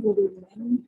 Good evening.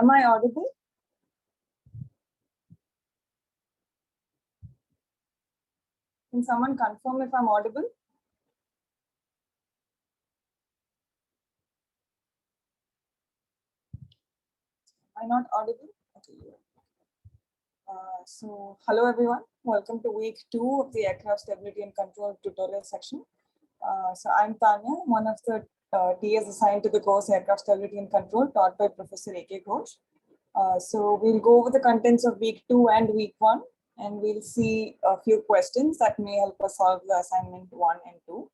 Am I audible? Can someone confirm if I'm audible? Am I not audible? Okay. So, hello everyone. Welcome to week 2 of the Aircraft Stability and Control tutorial section. So, I'm Tanya, one of the TAs assigned to the course Aircraft Stability and Control taught by Professor A.K. Ghosh. So, we'll go over the contents of week 2 and week 1, and we'll see a few questions that may help us solve the assignment 1 and 2.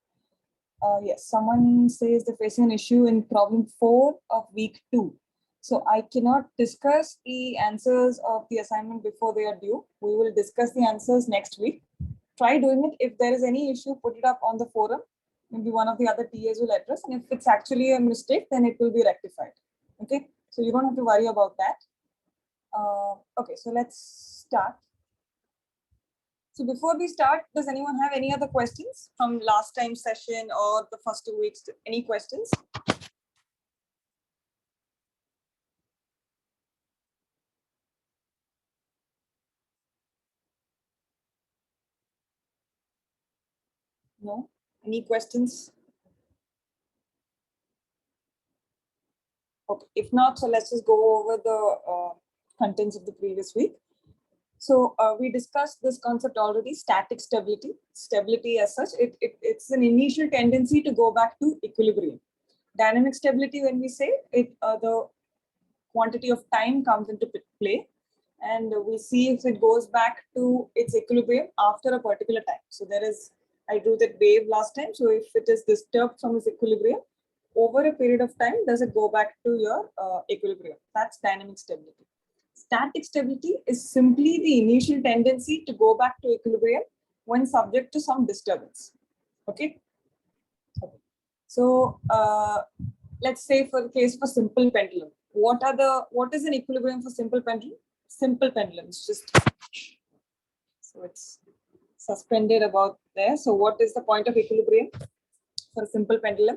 Yes, someone says they're facing an issue in problem 4 of week 2. So I cannot discuss the answers of the assignment before they are due. We will discuss the answers next week. Try doing it. If there is any issue, put it up on the forum. Maybe one of the other TAs will address. And if it's actually a mistake, then it will be rectified. Okay, so you don't have to worry about that. Okay, so let's start. So before we start, does anyone have any other questions from last time's session or the first 2 weeks? Any questions? No? Any questions? Okay, if not, so let's just go over the contents of the previous week. So we discussed this concept already, static stability. Stability as such, it's an initial tendency to go back to equilibrium. Dynamic stability, when we say it, the quantity of time comes into play, and we see if it goes back to its equilibrium after a particular time. So there is, I drew that wave last time. So if it is disturbed from its equilibrium, over a period of time, does it go back to your equilibrium? That's dynamic stability. Static stability is simply the initial tendency to go back to equilibrium when subject to some disturbance. Okay. So let's say for the case for simple pendulum, what is an equilibrium for simple pendulum? Simple pendulums, just so it's suspended about there. So what is the point of equilibrium for a simple pendulum?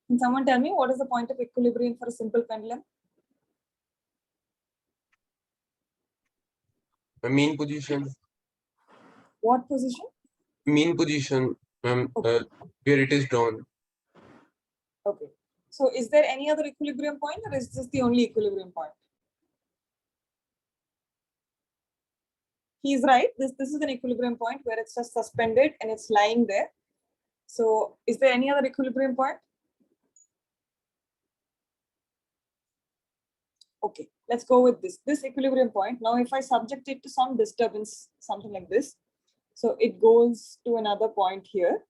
Can someone tell me what is the point of equilibrium for a simple pendulum? The mean position. What position? mean position, ma'am, Okay. where it is drawn. Okay. So is there any other equilibrium point, or is this the only equilibrium point? He's right. This is an equilibrium point where it's just suspended and it's lying there. So is there any other equilibrium point? Okay, let's go with this equilibrium point. Now, if I subject it to some disturbance, something like this, so it goes to another point here.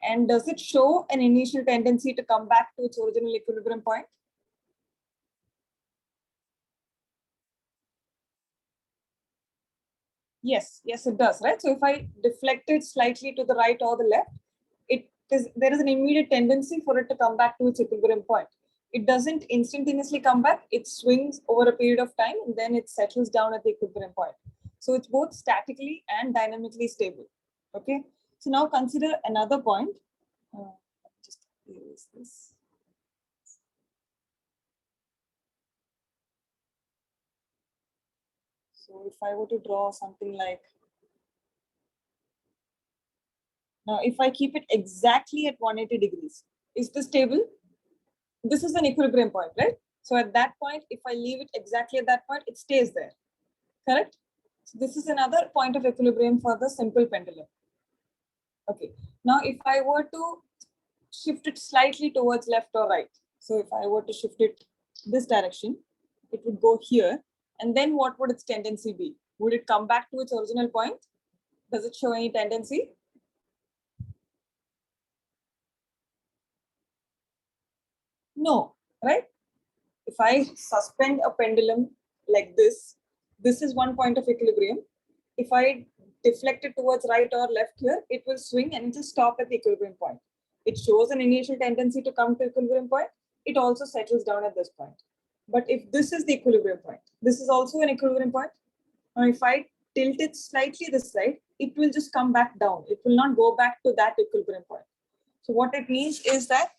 And does it show an initial tendency to come back to its original equilibrium point? Yes, yes, it does, right? So if I deflect it slightly to the right or the left, there is an immediate tendency for it to come back to its equilibrium point. It doesn't instantaneously come back, it swings over a period of time and then it settles down at the equilibrium point. So it's both statically and dynamically stable. Okay, so now consider another point. Just erase this. So if I were to draw something like, now if I keep it exactly at 180 degrees, is this stable? This is an equilibrium point, right? So at that point, if I leave it exactly at that point, it stays there, correct? So this is another point of equilibrium for the simple pendulum. Okay, now if I were to shift it slightly towards left or right, so if I were to shift it this direction, it would go here. And then what would its tendency be? Would it come back to its original point? Does it show any tendency? No, right? If I suspend a pendulum like this is one point of equilibrium. If I deflect it towards right or left here, it will swing and it will stop at the equilibrium point. It shows an initial tendency to come to equilibrium point. It also settles down at this point. But if this is the equilibrium point, this is also an equilibrium point. Now, if I tilt it slightly this side, it will just come back down. It will not go back to that equilibrium point. So what it means is that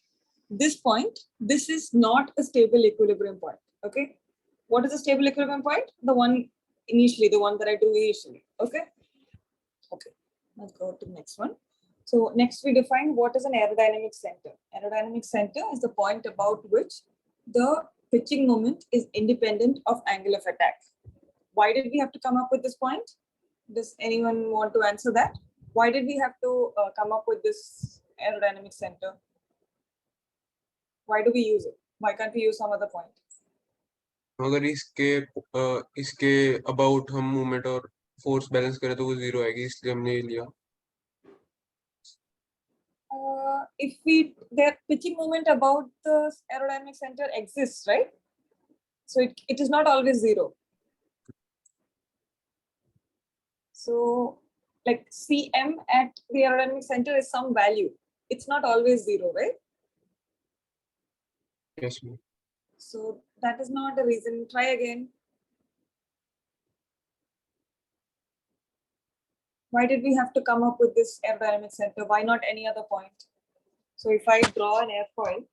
this point, this is not a stable equilibrium point. Okay. What is a stable equilibrium point? The one initially, the one that I do initially. Okay. Okay. Let's go to the next one. So next we define what is an aerodynamic center. Aerodynamic center is the point about which the pitching moment is independent of angle of attack. Why did we have to come up with this point? Does anyone want to answer that? Why did we have to come up with this aerodynamic center? Why do we use it? Why can't we use some other point? अगर इसके about हम movement और force balance करें तो वो zero आएगी, इसलिए हमने ये लिया. If their pitching moment about the aerodynamic center exists, right? So it is not always zero. So like Cm at the aerodynamic center is some value. It's not always zero, right? Yes, ma'am. So that is not a reason. Try again. Why did we have to come up with this aerodynamic center? Why not any other point? So if I draw an airfoil,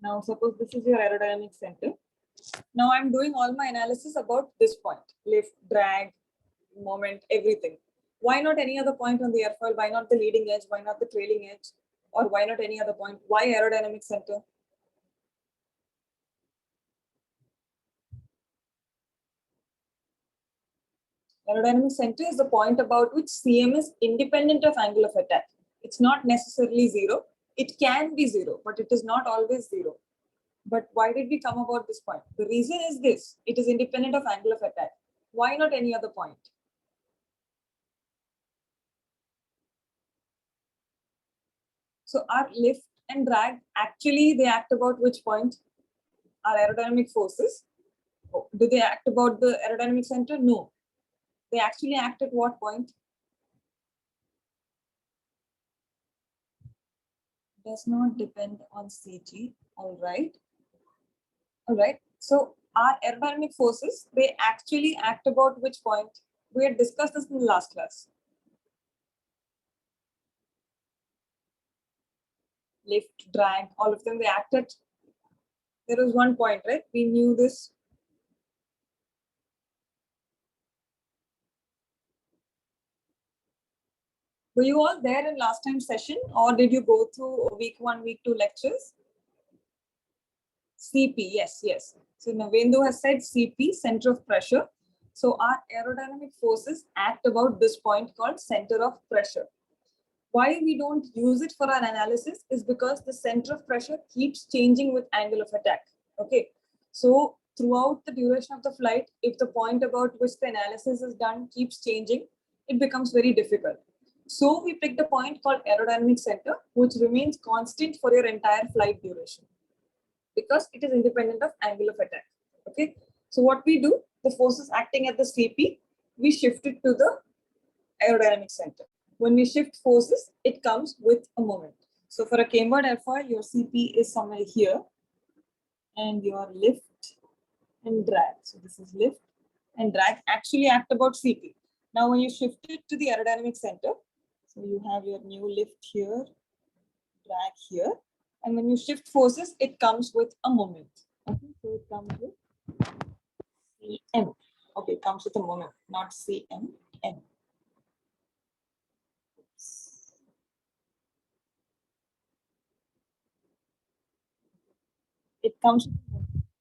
Now suppose this is your aerodynamic center. Now I'm doing all my analysis about this point, lift, drag, moment, everything. Why not any other point on the airfoil? Why not the leading edge? Why not the trailing edge? Or why not any other point? Why aerodynamic center? Aerodynamic center is the point about which Cm is independent of angle of attack. It's not necessarily zero. It can be zero, but it is not always zero. But why did we come about this point? The reason is this: it is independent of angle of attack. Why not any other point? So our lift and drag, actually they act about which point? Our aerodynamic forces. Do they act about the aerodynamic center? No. They actually act at what point? Does not depend on CG. All right. All right. So our aerodynamic forces, they actually act about which point? We had discussed this in the last class. Lift, drag, all of them, they act at There was one point, right? We knew this. Were you all there in last time's session, or did you go through week 1, week 2 lectures? CP, yes. So Navendu has said CP, center of pressure. So our aerodynamic forces act about this point called center of pressure. Why we don't use it for our analysis is because the center of pressure keeps changing with angle of attack. Okay, so throughout the duration of the flight, if the point about which the analysis is done keeps changing, it becomes very difficult. So we picked a point called aerodynamic center, which remains constant for your entire flight duration because it is independent of angle of attack. Okay, so what we do, the forces acting at the CP, we shift it to the aerodynamic center. When we shift forces, it comes with a moment. So for a cambered airfoil, your CP is somewhere here, and your lift and drag. So this is lift and drag actually act about CP. Now when you shift it to the aerodynamic center, so you have your new lift here, drag here, and when you shift forces, it comes with a moment. Okay, so it comes with CM. Okay, it comes with a moment, not CMM. It comes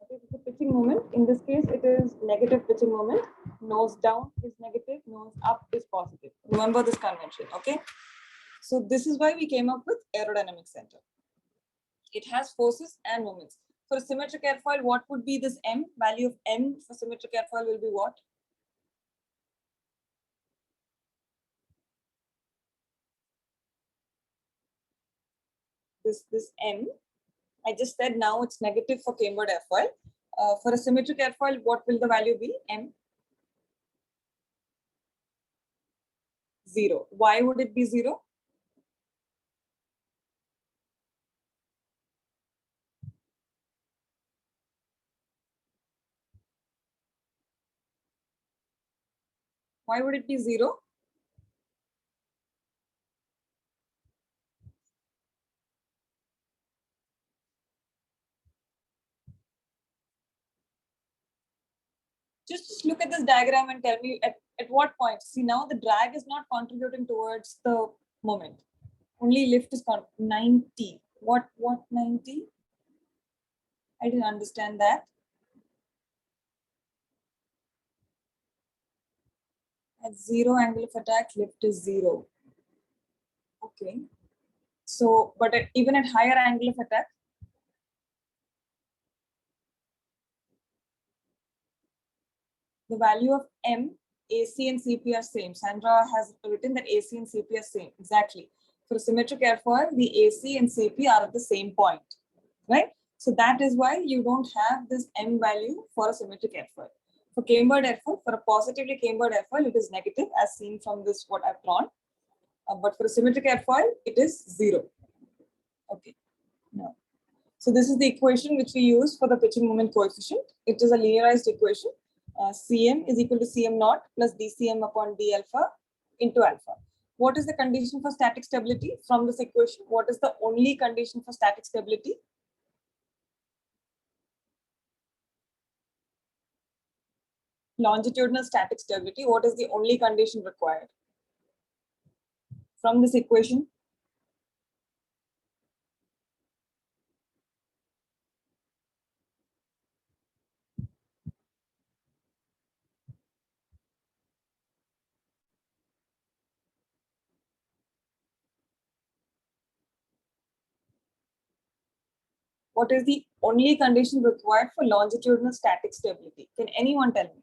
with the pitching moment. In this case, it is negative pitching moment. Nose down is negative, nose up is positive. Remember this convention, okay? So this is why we came up with aerodynamic center. It has forces and moments. For a symmetric airfoil, what would be this M? Value of M for symmetric airfoil will be what? This M. I just said now it's negative for cambered airfoil. For a symmetric airfoil, what will the value be? M? 0. Why would it be 0? Why would it be 0? Just look at this diagram and tell me at what point. See, now the drag is not contributing towards the moment. Only lift is 90. What 90? I didn't understand that. At 0 angle of attack, lift is 0. Okay. So, but even at higher angle of attack, the value of M, AC and CP are same. Sandra has written that AC and CP are same. Exactly. For a symmetric airfoil, the AC and CP are at the same point, right? So that is why you don't have this M value for a symmetric airfoil. For cambered airfoil, for a positively cambered airfoil, it is negative as seen from this what I've drawn. But for a symmetric airfoil, it is 0. Okay. No. So this is the equation which we use for the pitching moment coefficient. It is a linearized equation. Cm is equal to Cm naught plus dCm upon d alpha into alpha. What is the condition for static stability from this equation? What is the only condition for static stability? Longitudinal static stability. What is the only condition required from this equation? What is the only condition required for longitudinal static stability? Can anyone tell me?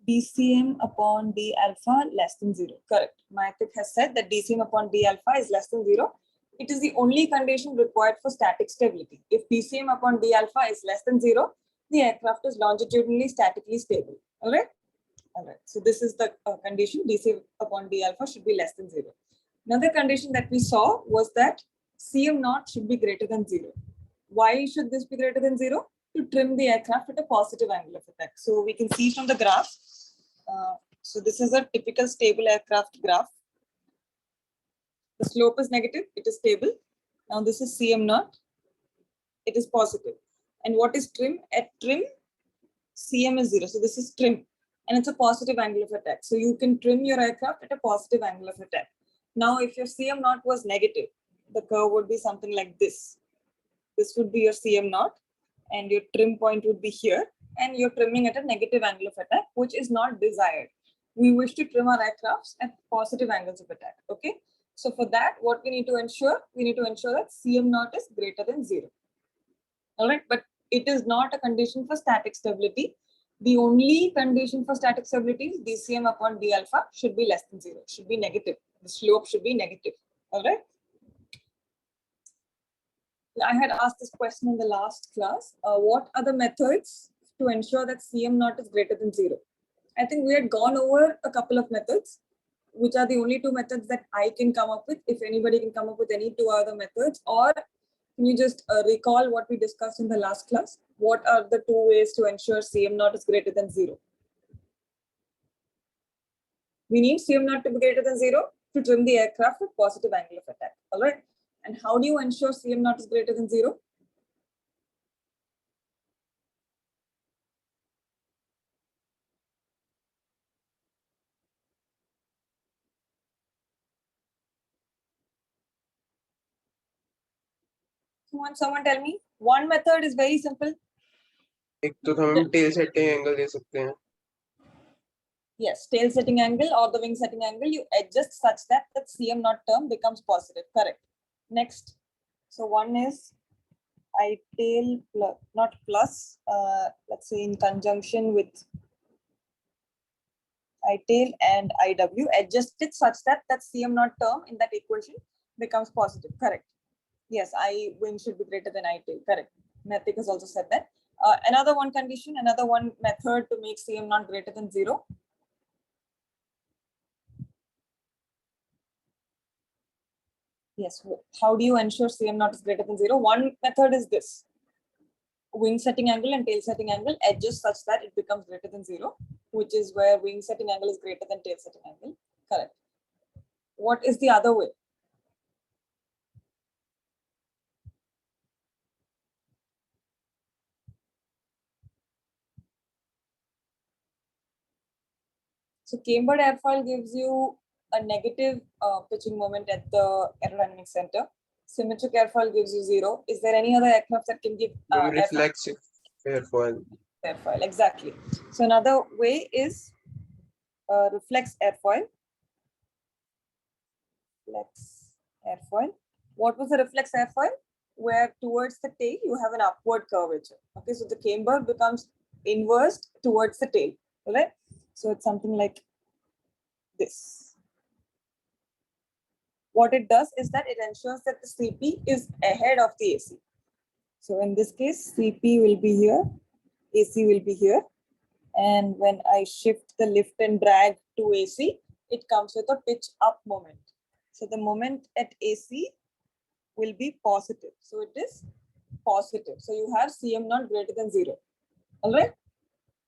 dCm upon d alpha less than 0. Correct. Mayatik has said that dCm upon d alpha is less than 0. It is the only condition required for static stability. If dCm upon d alpha is less than 0, the aircraft is longitudinally statically stable. All right. All right. So this is the condition. dCm upon d alpha should be less than 0. Another condition that we saw was that Cm naught should be greater than 0. Why should this be greater than 0? To trim the aircraft at a positive angle of attack. So we can see from the graph. So this is a typical stable aircraft graph. The slope is negative, it is stable. Now this is Cm naught, it is positive. And what is trim? At trim, CM is 0. So this is trim. And it's a positive angle of attack. So you can trim your aircraft at a positive angle of attack. Now, if your CM naught was negative, the curve would be something like this. This would be your CM naught, and your trim point would be here. And you're trimming at a negative angle of attack, which is not desired. We wish to trim our aircrafts at positive angles of attack. Okay. So for that, what we need to ensure? We need to ensure that CM naught is greater than 0. All right. But it is not a condition for static stability. The only condition for static stability is dCm upon d alpha should be less than 0, should be negative. The slope should be negative. All right. I had asked this question in the last class. What are the methods to ensure that CM naught is greater than 0? I think we had gone over a couple of methods, which are the only two methods that I can come up with. If anybody can come up with any two other methods, or can you just recall what we discussed in the last class? What are the two ways to ensure CM naught is greater than 0? We need CM naught to be greater than 0 to trim the aircraft with positive angle of attack. All right. And how do you ensure CM naught is greater than 0? Someone tell me. One method is very simple. एक तो हम tail setting angle दे सकते हैं. Yes, tail setting angle or the wing setting angle, you adjust such that the CM naught term becomes positive. Correct. Next. So one is I tail plus, not plus, let's say in conjunction with I tail and IW, adjust it such that that CM naught term in that equation becomes positive. Correct. Yes, I wing should be greater than I tail. Correct. Mathik has also said that. Another one condition, another one method to make CM naught greater than 0. Yes, how do you ensure CM naught is greater than 0? One method is this. Wing setting angle and tail setting angle adjust such that it becomes greater than 0, which is where wing setting angle is greater than tail setting angle. Correct. What is the other way? So cambered airfoil gives you a negative pitching moment at the aerodynamic center. Symmetric airfoil gives you 0. Is there any other aircraft that can give Reflexive airfoil? Airfoil, exactly. So another way is reflex airfoil. Reflex airfoil. What was the reflex airfoil? Where towards the tail you have an upward curvature. Okay, so the camber becomes inversed towards the tail. Right? So it's something like this. What it does is that it ensures that the CP is ahead of the AC. So in this case, CP will be here, AC will be here. And when I shift the lift and drag to AC, it comes with a pitch up moment. So the moment at AC will be positive. So it is positive. So you have CM naught greater than 0. All right.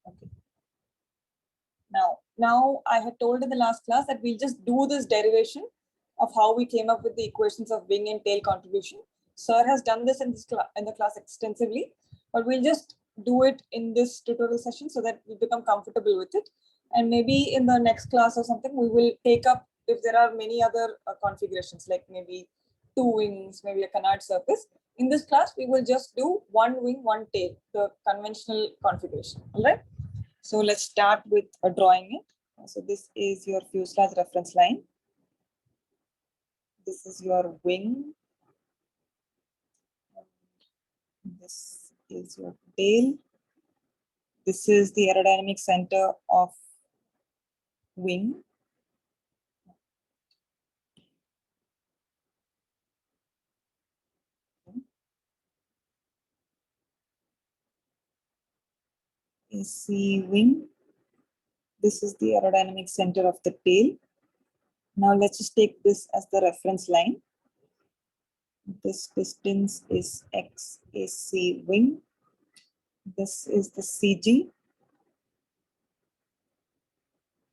Okay. Now I had told in the last class that we'll just do this derivation of how we came up with the equations of wing and tail contribution. Sir has done this in the class extensively, but we'll just do it in this tutorial session so that we become comfortable with it. And maybe in the next class or something, we will take up if there are many other configurations, like maybe 2 wings, maybe a canard surface. In this class, we will just do 1 wing, 1 tail, the conventional configuration. All right. So let's start with drawing it. So this is your fuselage reference line. This is your wing. This is your tail. This is the aerodynamic center of wing. AC wing. This is the aerodynamic center of the tail. Now let's just take this as the reference line. This distance is X AC wing. This is the CG.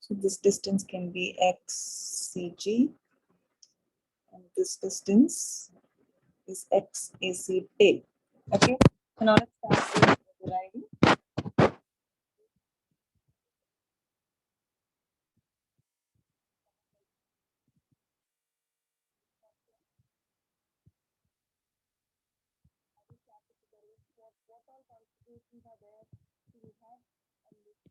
So this distance can be X CG. And this distance is X AC tail. Okay. So now let's start with deriving. What all contributions are there? So we have a list.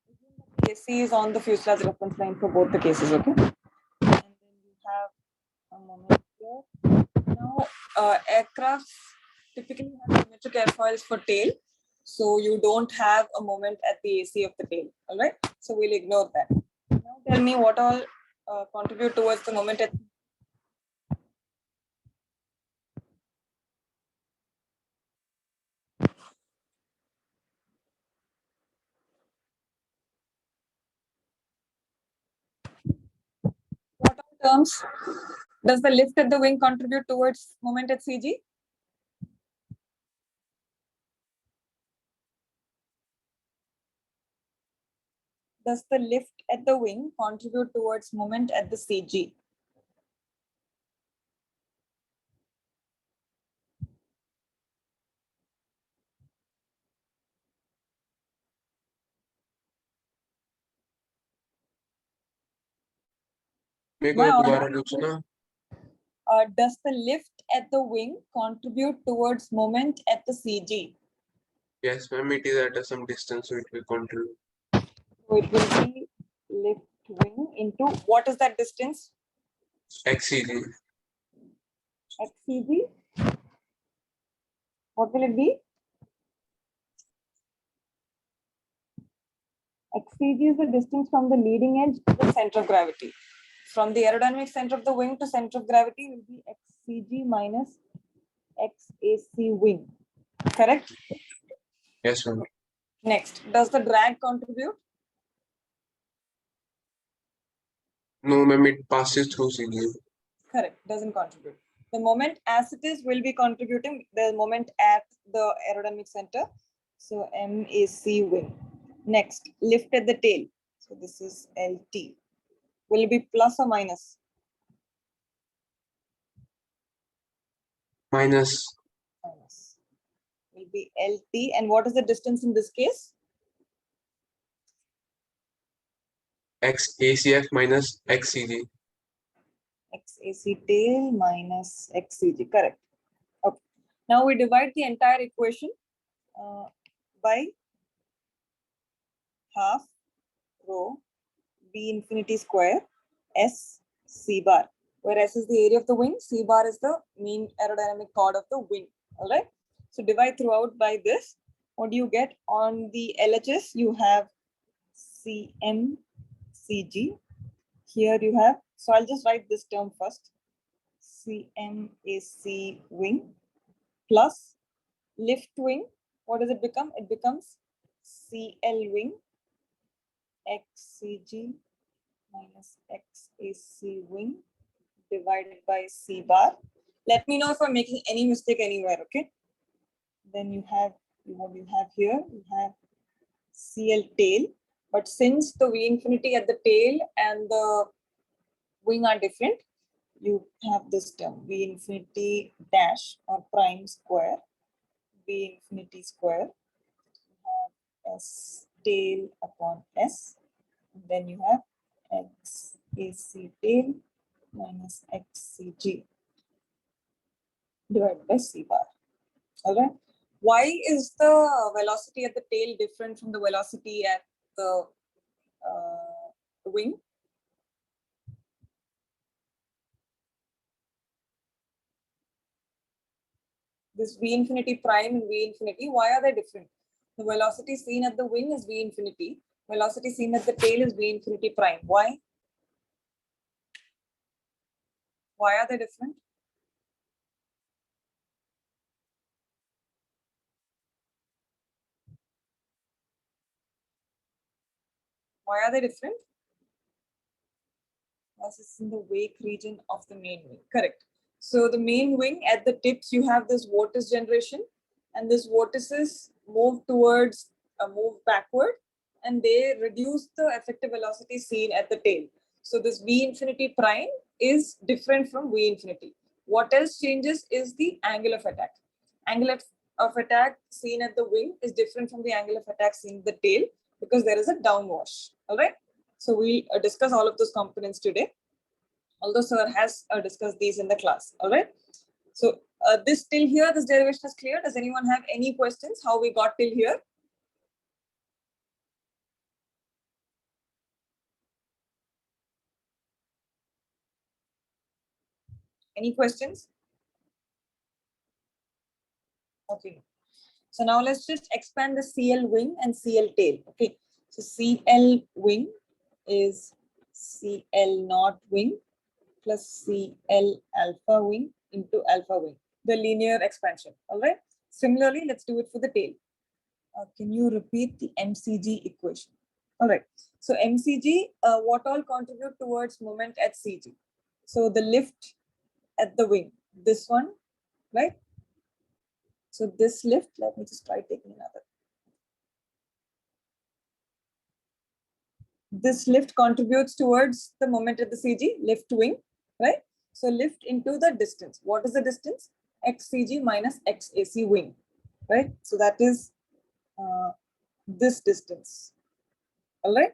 Assume that the AC is on the fuselage reference line for both the cases, okay? And then you have a moment here. Now, aircraft typically have symmetric airfoils for tail, so you don't have a moment at the AC of the tail. All right, so we'll ignore that. Now, tell me what all contribute towards the moment at. What all terms does the lift at the wing contribute towards moment at CG? Does the lift at the wing contribute towards moment at the CG? मेरे को Yeah, or दोबारा पूछना. does the lift at the wing contribute towards moment at the CG? Yes, ma'am, it is at some distance, so it will contribute. So it will be lift wing into what is that distance? XCG. XCG. What will it be? XCG is the distance from the leading edge to the center of gravity. From the aerodynamic center of the wing to center of gravity will be XCG minus XAC wing. Correct? Yes, ma'am. Next, does the drag contribute? No, ma'am, it passes through CG. Correct, doesn't contribute. The moment as it is will be contributing the moment at the aerodynamic center. So MAC wing. Next, lift at the tail. So this is LT. Will it be plus or minus? Minus. Minus. Will be LT. And what is the distance in this case? XACF minus XCG. XAC tail minus XCG. Correct. Okay. Now we divide the entire equation by half rho B infinity square S C bar, where S is the area of the wing, C bar is the mean aerodynamic chord of the wing. All right. So divide throughout by this. What do you get on the LHS? You have CM CG. Here you have, so I'll just write this term first. CMAC wing plus lift wing. What does it become? It becomes CL wing XCG minus XAC wing divided by C bar. Let me know if I'm making any mistake anywhere, okay? Then you have, what you have here, you have CL tail. But since the V infinity at the tail and the wing are different, you have this term, V infinity dash or prime square, V infinity square. You have S tail upon S. And then you have XAC tail minus XCG divided by C bar. All right. Why is the velocity at the tail different from the velocity at the wing? This V infinity prime and V infinity, why are they different? The velocity seen at the wing is V infinity. Velocity seen at the tail is V infinity prime. Why? Why are they different? Why are they different? This is in the wake region of the main wing. Correct. So the main wing at the tips, you have this vortice generation, and this vortices move towards, move backward, and they reduce the effective velocity seen at the tail. So this V infinity prime is different from V infinity. What else changes is the angle of attack. Angle of attack seen at the wing is different from the angle of attack seen at the tail because there is a downwash. All right. So we'll discuss all of those components today. Although sir has discussed these in the class. All right. So this till here, this derivation is clear. Does anyone have any questions how we got till here? Any questions? Okay. So now let's just expand the CL wing and CL tail. Okay. So CL wing is CL naught wing plus CL alpha wing into alpha wing, the linear expansion. All right. Similarly, let's do it for the tail. Can you repeat the MCG equation? All right. So MCG, what all contribute towards moment at CG? So the lift at the wing, this one, right? So this lift, let me just try taking another. This lift contributes towards the moment at the CG, lift wing, right? So lift into the distance. What is the distance? XCG minus XAC wing, right? So that is this distance, all right?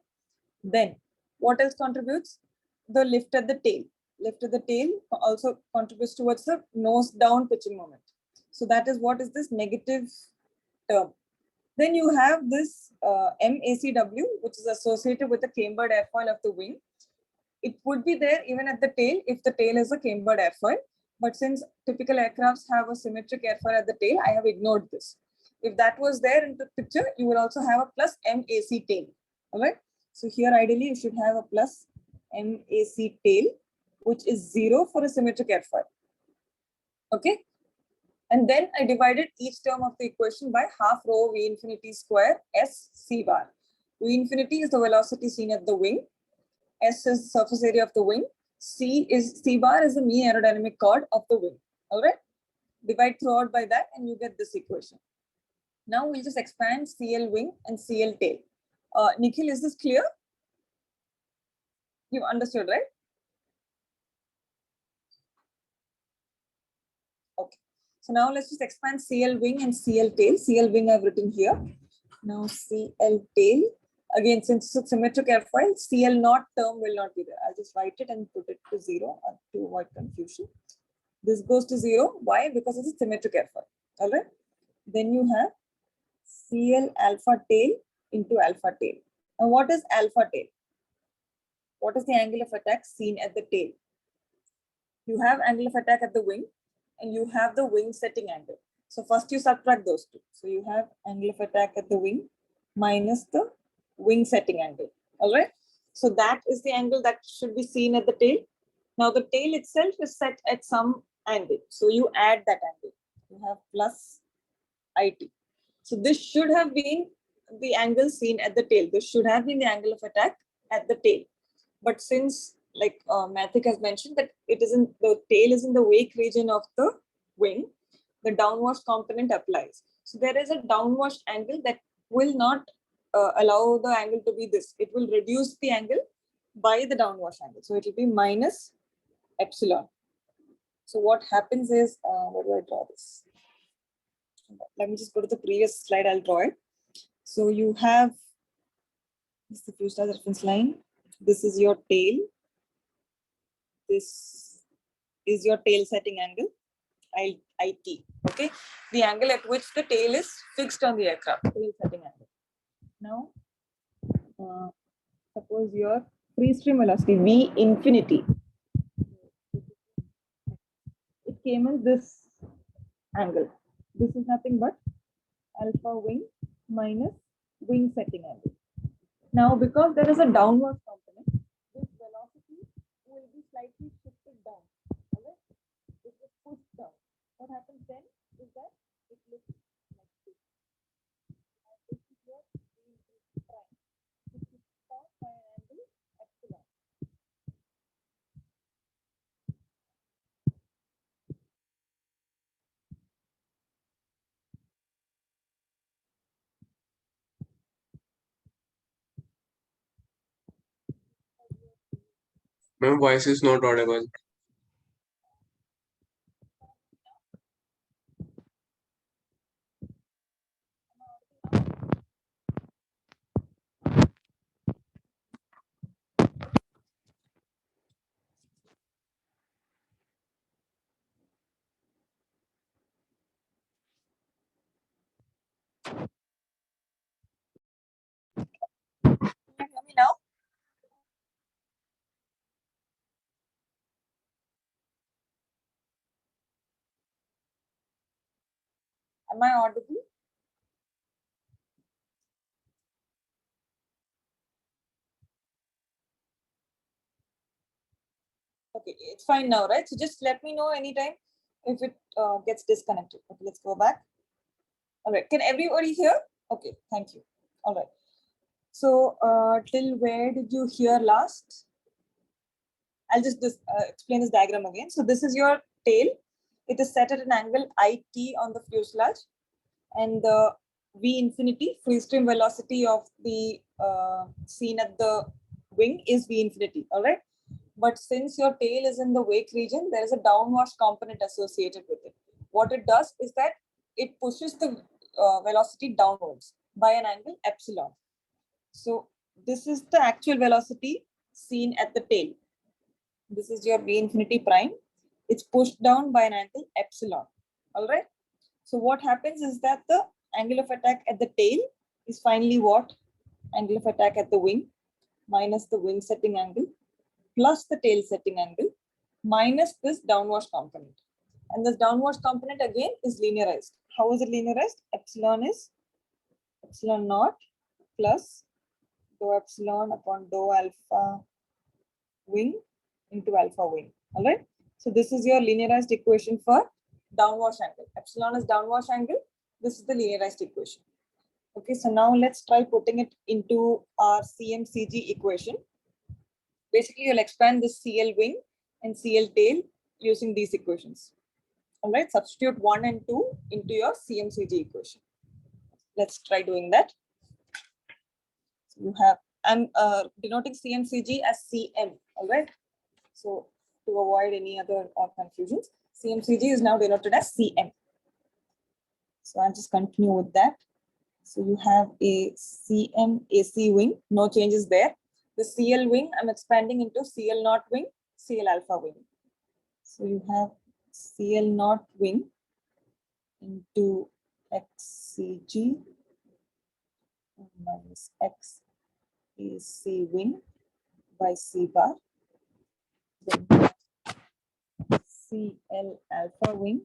Then what else contributes? The lift at the tail. Lift at the tail also contributes towards the nose down pitching moment. So that is what is this negative term. Then you have this MACW, which is associated with the cambered airfoil of the wing. It would be there even at the tail if the tail is a cambered airfoil. But since typical aircrafts have a symmetric airfoil at the tail, I have ignored this. If that was there in the picture, you will also have a plus MAC tail. All right. So here ideally you should have a plus MAC tail, which is 0 for a symmetric airfoil. Okay. And then I divided each term of the equation by half rho V infinity square S C bar. V infinity is the velocity seen at the wing. S is the surface area of the wing. C bar is the mean aerodynamic chord of the wing. All right. Divide throughout by that and you get this equation. Now we'll just expand CL wing and CL tail. Nikhil, is this clear? You understood, right? Okay. So now let's just expand CL wing and CL tail. CL wing I've written here. Now CL tail. Again, since it's a symmetric airfoil, CL naught term will not be there. I'll just write it and put it to 0 to avoid confusion. This goes to 0. Why? Because it's a symmetric airfoil. All right. Then you have CL alpha tail into alpha tail. Now what is alpha tail? What is the angle of attack seen at the tail? You have angle of attack at the wing and you have the wing setting angle. So first you subtract those two. So you have angle of attack at the wing minus the wing setting angle. All right. So that is the angle that should be seen at the tail. Now the tail itself is set at some angle. So you add that angle. You have plus IT. So this should have been the angle seen at the tail. This should have been the angle of attack at the tail. But since like Mathik has mentioned that it isn't, the tail is in the wake region of the wing, the downwash component applies. So there is a downwash angle that will not allow the angle to be this. It will reduce the angle by the downwash angle. So it will be minus epsilon. So what happens is, where do I draw this? Let me just go to the previous slide, I'll draw it. So you have, this is the fuselage reference line. This is your tail. This is your tail setting angle, IT. Okay, the angle at which the tail is fixed on the aircraft, tail setting angle. Now, suppose your free stream velocity V infinity, it came in this angle. This is nothing but alpha wing minus wing setting angle. Now, because there is a downward component, this velocity will be slightly shifted down. All right? It is pushed down. What happens then is that it looks like this. And this is your prime. This is down by an angle epsilon. Ma'am, voice is not audible. Can you hear me now? Am I audible? Okay, it's fine now, right? So just let me know anytime if it gets disconnected. Okay, let's go back. All right, can everybody hear? Okay, thank you. All right. So till where did you hear last? I'll just explain this diagram again. So this is your tail. It is set at an angle IT on the fuselage, and the V infinity, free stream velocity of the scene at the wing is V infinity. All right. But since your tail is in the wake region, there is a downwash component associated with it. What it does is that it pushes the velocity downwards by an angle epsilon. So this is the actual velocity seen at the tail. This is your V infinity prime. It's pushed down by an angle epsilon. All right. So what happens is that the angle of attack at the tail is finally what? Angle of attack at the wing minus the wing setting angle plus the tail setting angle minus this downwash component. And this downwash component again is linearized. How is it linearized? Epsilon is epsilon naught plus dou epsilon upon dou alpha wing into alpha wing. All right. So this is your linearized equation for downwash angle. Epsilon is downwash angle. This is the linearized equation. Okay, so now let's try putting it into our CMCG equation. Basically, you'll expand this CL wing and CL tail using these equations. All right, substitute 1 and 2 into your CMCG equation. Let's try doing that. So you have, I'm denoting CMCG as CM. All right. So to avoid any other confusions, CMCG is now denoted as CM. So I'll just continue with that. So you have a CM AC wing, no changes there. The CL wing, I'm expanding into CL naught wing, CL alpha wing. So you have CL naught wing into XCG minus XAC wing by C bar. Then CL alpha wing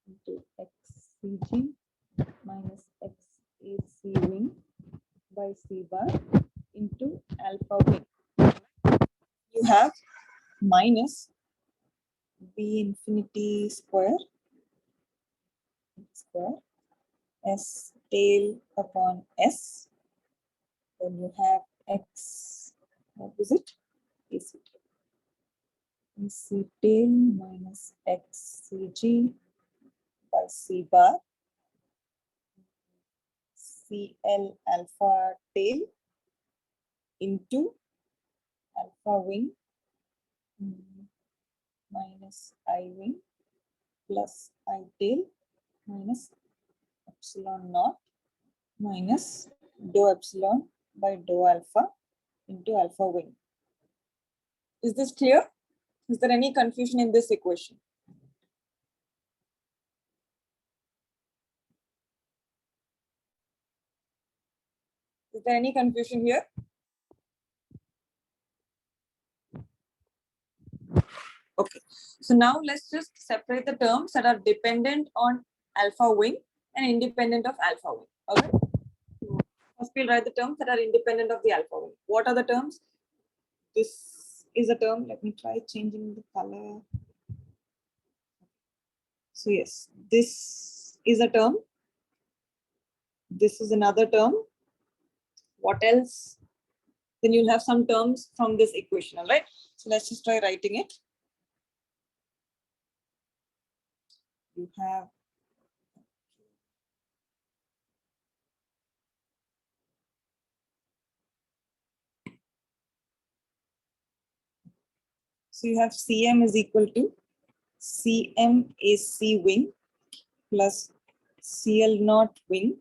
into XCG minus XAC wing by C bar into alpha wing. You have minus V infinity square S tail upon S. Then you have X, what is it? AC tail. AC tail minus XCG by C bar. CL alpha tail into alpha wing minus I wing plus I tail minus epsilon naught minus dou epsilon by dou alpha into alpha wing. Is this clear? Is there any confusion in this equation? Is there any confusion here? Okay, so now let's just separate the terms that are dependent on alpha wing and independent of alpha wing. All right. First, we'll write the terms that are independent of the alpha wing. What are the terms? This is a term. Let me try changing the color. So yes, this is a term. This is another term. What else? Then you'll have some terms from this equation. All right. So let's just try writing it. You have So you have Cm is equal to Cm AC wing plus CL naught wing.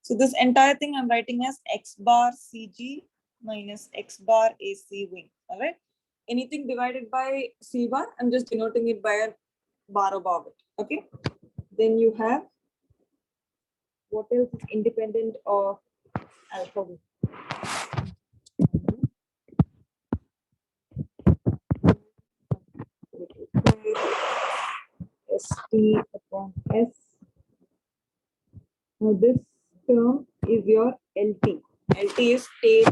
So this entire thing I'm writing as X bar CG minus X bar AC wing. All right. Anything divided by C bar, I'm just denoting it by a bar above it. Okay. Then you have what else is independent of alpha wing? ST upon S. Now this term is your LT. LT is tail.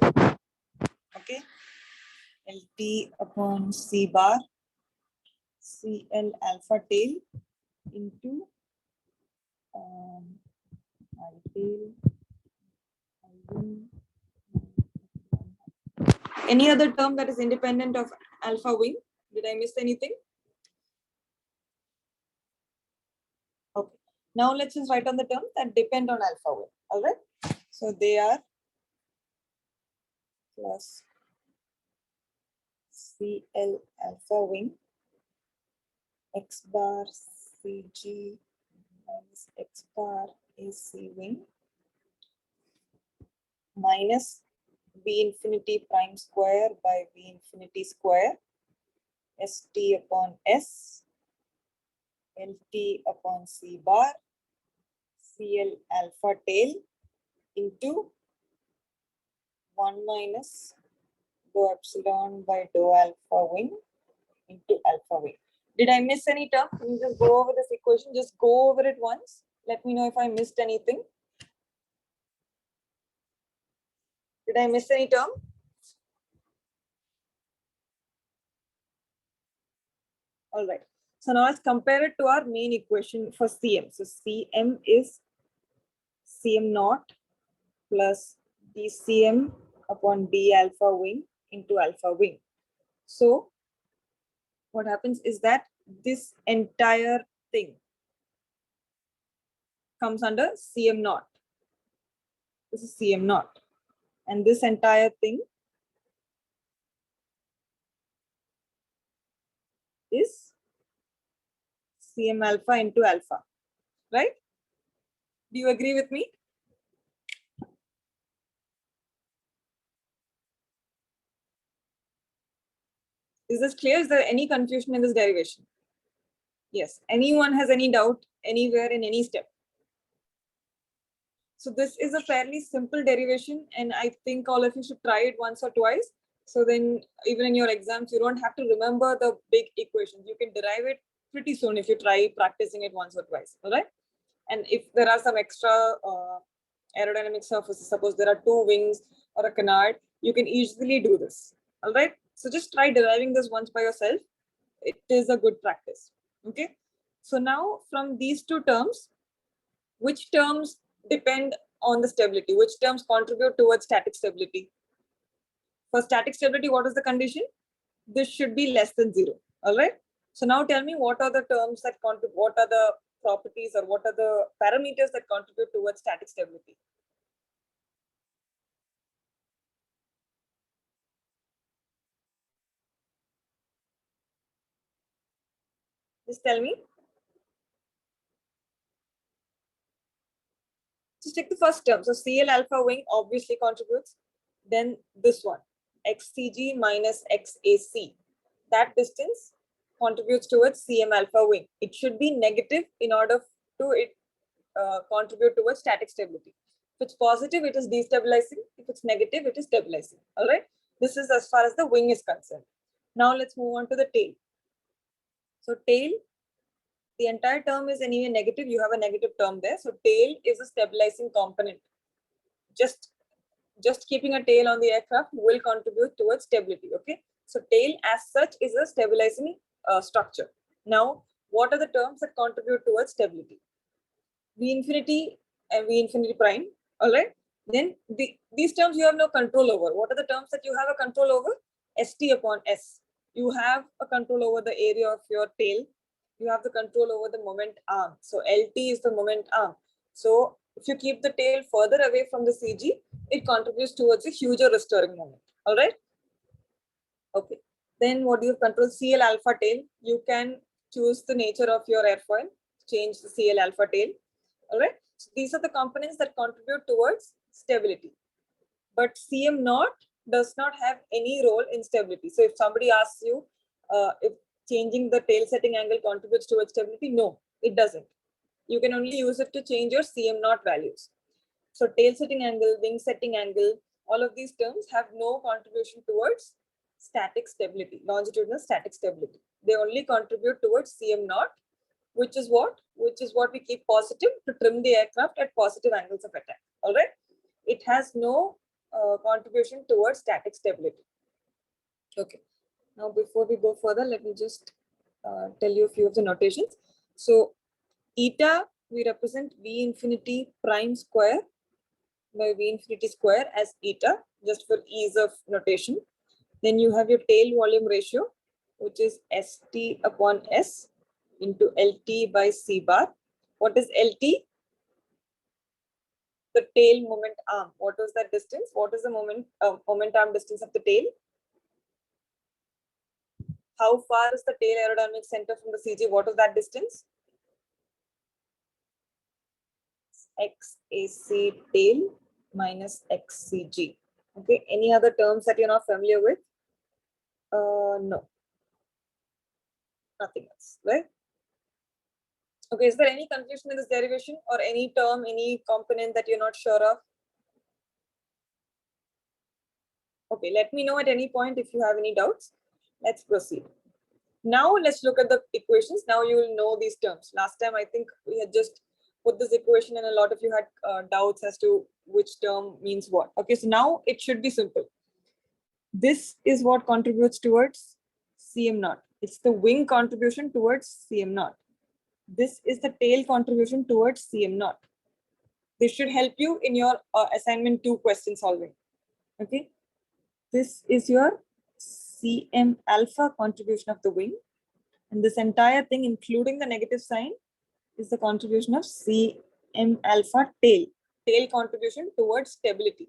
Okay. LT upon C bar. CL alpha tail into I tail. Any other term that is independent of alpha wing? Did I miss anything? Okay. Now let's just write on the terms that depend on alpha wing. All right. So they are plus CL alpha wing X bar CG minus X bar AC wing minus V infinity prime square by V infinity square ST upon S LT upon C bar CL alpha tail into 1 minus dou epsilon by dou alpha wing into alpha wing. Did I miss any term? Can you just go over this equation? Just go over it once. Let me know if I missed anything. Did I miss any term? All right. So now let's compare it to our main equation for Cm. So Cm is Cm naught plus dCm upon d alpha wing into alpha wing. So what happens is that this entire thing comes under Cm naught. This is Cm naught. And this entire thing is Cm alpha into alpha, right? Do you agree with me? Is this clear? Is there any confusion in this derivation? Yes. Anyone has any doubt anywhere in any step? So this is a fairly simple derivation, and I think all of you should try it once or twice. So then even in your exams, you don't have to remember the big equations. You can derive it pretty soon if you try practicing it once or twice, all right? And if there are some extra aerodynamic surfaces, suppose there are two wings or a canard, you can easily do this, all right? So just try deriving this once by yourself. It is a good practice, okay? So now from these two terms, which terms depend on the stability? Which terms contribute towards static stability? For static stability, what is the condition? This should be less than 0. All right. So now tell me, what are the terms that contribute, what are the properties or what are the parameters that contribute towards static stability? Just tell me. Just take the first term. So CL alpha wing obviously contributes. Then this one, XCG minus XAC. That distance contributes towards CM alpha wing. It should be negative in order to it contribute towards static stability. If it's positive, it is destabilizing. If it's negative, it is stabilizing. All right. This is as far as the wing is concerned. Now let's move on to the tail. So tail, the entire term is anyway negative. You have a negative term there. So tail is a stabilizing component. Just keeping a tail on the aircraft will contribute towards stability. Okay. So tail as such is a stabilizing structure. Now, what are the terms that contribute towards stability? V infinity and V infinity prime. All right. Then these terms you have no control over. What are the terms that you have a control over? ST upon S. You have a control over the area of your tail. You have the control over the moment arm. So LT is the moment arm. So if you keep the tail further away from the CG, it contributes towards a huger restoring moment. All right. Okay. Then what do you control? CL alpha tail. You can choose the nature of your airfoil, change the CL alpha tail. All right. So these are the components that contribute towards stability. But CM naught does not have any role in stability. So if somebody asks you if changing the tail setting angle contributes towards stability, no, it doesn't. You can only use it to change your CM naught values. So tail setting angle, wing setting angle, all of these terms have no contribution towards static stability, longitudinal static stability. They only contribute towards CM naught, which is what we keep positive to trim the aircraft at positive angles of attack. All right. It has no contribution towards static stability. Okay. Now, before we go further, let me just tell you a few of the notations. So, eta, we represent V infinity prime square by V infinity square as eta, just for ease of notation. Then you have your tail volume ratio, which is ST upon S into LT by C bar. What is LT? The tail moment arm. What was that distance? What is the moment arm distance of the tail? How far is the tail aerodynamic center from the CG? What is that distance? XAC tail minus XCG. Okay. Any other terms that you're not familiar with? No. Nothing else, right? Okay. Is there any confusion in this derivation or any term, any component that you're not sure of? Okay. Let me know at any point if you have any doubts. Let's proceed. Now let's look at the equations. Now you will know these terms. Last time I think we had just put this equation and a lot of you had doubts as to which term means what. Okay, so now it should be simple. This is what contributes towards CM naught. It's the wing contribution towards CM naught. This is the tail contribution towards CM naught. This should help you in your assignment 2 question solving. Okay, this is your CM alpha contribution of the wing, and this entire thing, including the negative sign, is the contribution of CM alpha tail contribution towards stability.